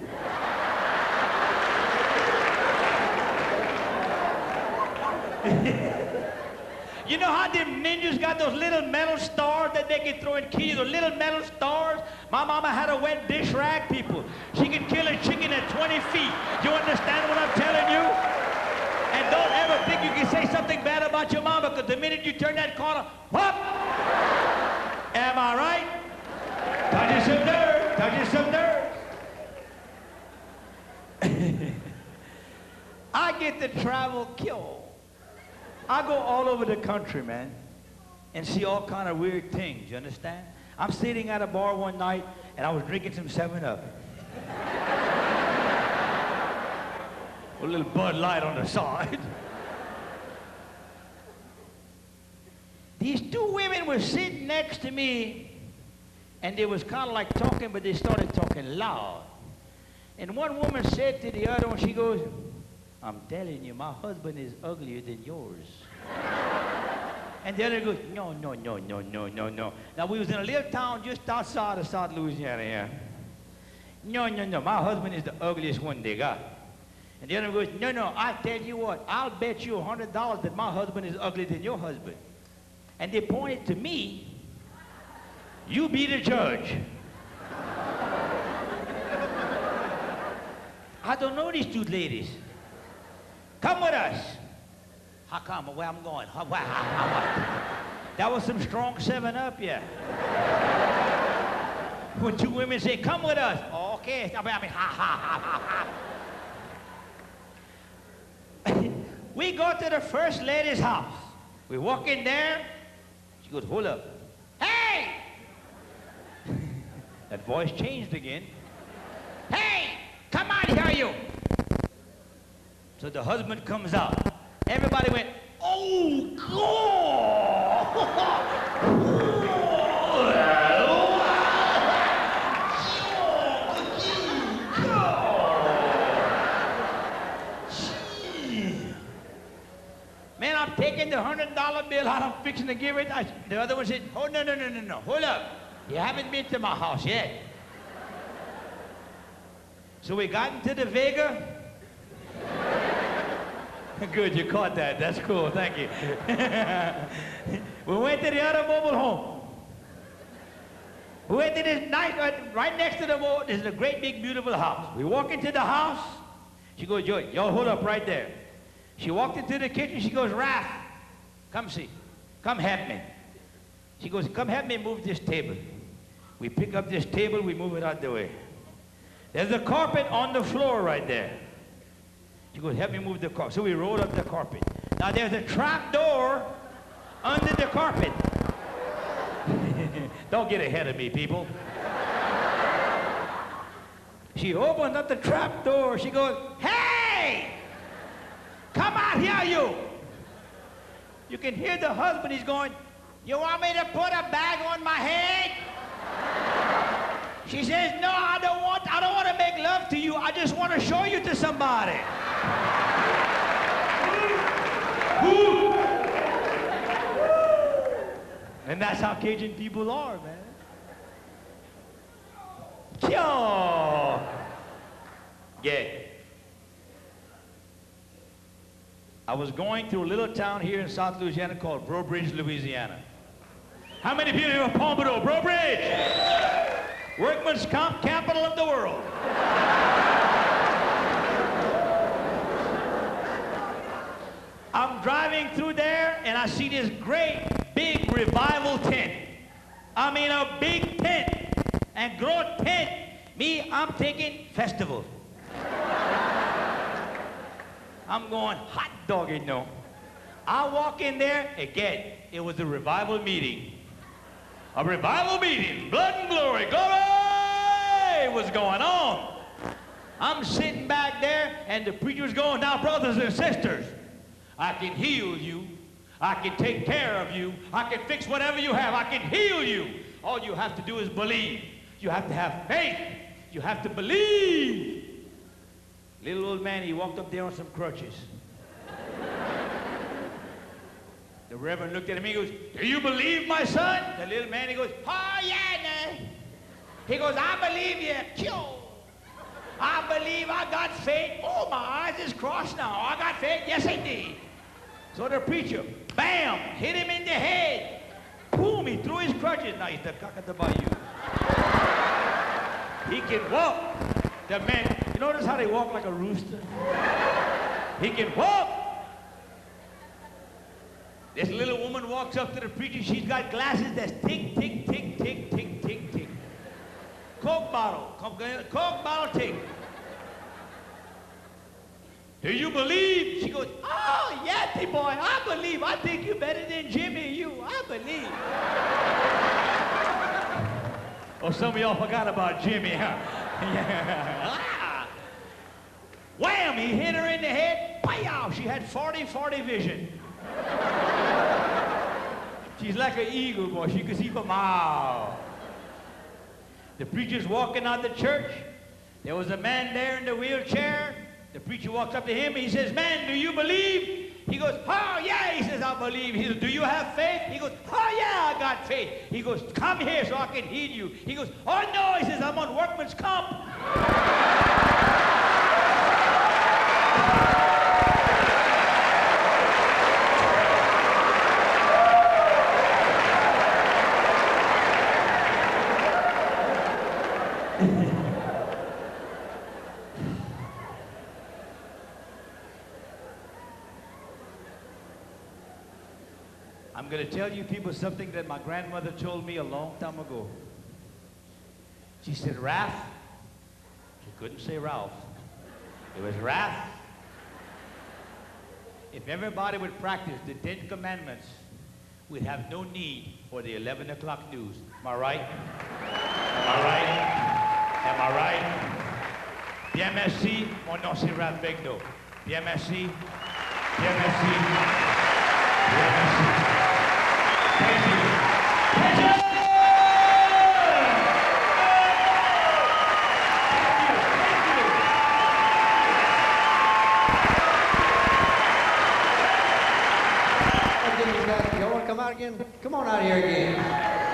A: You know how them ninjas got those little metal stars that they can throw in Keeyaw, those little metal stars? My mama had a wet dish rag, people. She could kill a chicken at 20 feet. You understand what I'm telling you? And don't ever think you can say something bad about your mama, because the minute you turn that corner, whoop! Am I right? Touch some nerves, touch some nerves. I get to travel, Keeyaw. I I go all over the country, man, and see all kind of weird things, you understand? I'm sitting at a bar one night, and I was drinking some 7-Up. A little Bud Light on the side. These two women were sitting next to me, and they was kind of like talking, but they started talking loud. And one woman said to the other one, she goes, I'm telling you, my husband is uglier than yours. And the other goes, no, no, no, no, no, no, no. Now, we was in a little town just outside of South Louisiana here. No, no, no, my husband is the ugliest one they got. And the other goes, no, no, I tell you what, I'll bet you $100 that my husband is uglier than your husband. And they pointed to me, you be the judge. I don't know these two ladies. Come with us. How come? Where I'm going? How? That was some strong 7-Up, yeah. When two women say, come with us. Oh, okay. I mean, ha. We go to the first lady's house. We walk in there. She goes, hold up. Hey! That voice changed again. Hey! Come on here, you! So the husband comes out. Everybody went, oh, God! Man, I'm taking the $100 bill out, I'm fixing to give it. The other one said, oh, no, hold up. You haven't been to my house yet. So we got into the Vega. Good, you caught that. That's cool, thank you. We went to the other mobile home. We went to this nice, right next to the mobile, there's a great big beautiful house. We walk into the house. She goes, y'all hold up right there. She walked into the kitchen, she goes, Raph, come see, come help me. She goes, come help me move this table. We pick up this table, we move it out the way. There's a carpet on the floor right there. She goes, help me move the carpet. So we roll up the carpet. Now there's a trap door under the carpet. Don't get ahead of me, people. She opened up the trap door. She goes, hey! Come out here, you! You can hear the husband, he's going, you want me to put a bag on my head? She says, no, I don't want to make love to you. I just want to show you to somebody. And that's how Cajun people are, man. Keeyaw! Yeah. I was going through a little town here in South Louisiana called Breaux Bridge, Louisiana. How many people know Pompano, Breaux Bridge? Workman's comp capital of the world. I'm driving through there and I see this great big revival tent. I mean a big tent. And grow tent. Me, I'm thinking festival. I'm going hot dog, you know. I walk in there, again, it was a revival meeting. A revival meeting, blood and glory, what's going on? I'm sitting back there and the preacher's going, now brothers and sisters, I can heal you, I can take care of you, I can fix whatever you have, I can heal you. All you have to do is believe. You have to have faith. You have to believe. Little old man, he walked up there on some crutches. The reverend looked at him, he goes, do you believe, my son? The little man, he goes, oh, yeah, nah. He goes, I believe you. I believe I got faith. Oh, my eyes is crossed now. I got faith. Yes, indeed. So the preacher, bam, hit him in the head. Boom, he threw his crutches. Now he's the cock at the bayou. He can walk. The man, you notice how they walk like a rooster? He can walk. This little woman walks up to the preacher. She's got glasses that's tick, tick, tick, tick, tick, tick, tick. Coke bottle, tick. do you believe? She goes, oh, Yatty boy, I believe. I think you're better than Jimmy, I believe. Oh, some of y'all forgot about Jimmy, huh? Yeah. Ah. Wham, he hit her in the head. Wow, she had 40-40 vision. She's like an eagle, boy. She could see for miles. The preacher's walking out the church. There was a man there in the wheelchair. The preacher walks up to him. He says, man, do you believe? He goes, oh, yeah. He says, I believe. He says, do you have faith? He goes, oh, yeah, I got faith. He goes, come here so I can heal you. He goes, oh, no. He says, I'm on workman's comp. I'm going to tell you people something that my grandmother told me a long time ago. She said, Raph. She couldn't say Ralph. It was Raph. If everybody would practice the 10 Commandments, we'd have no need for the 11 o'clock news. Am I right? Am I right? Am I right? Bien merci. Mon nom c'est Raph Begno. Bien merci. Bien merci. Bien merci. Thank you. Thank you.
B: You want to come out again? Come on out here again.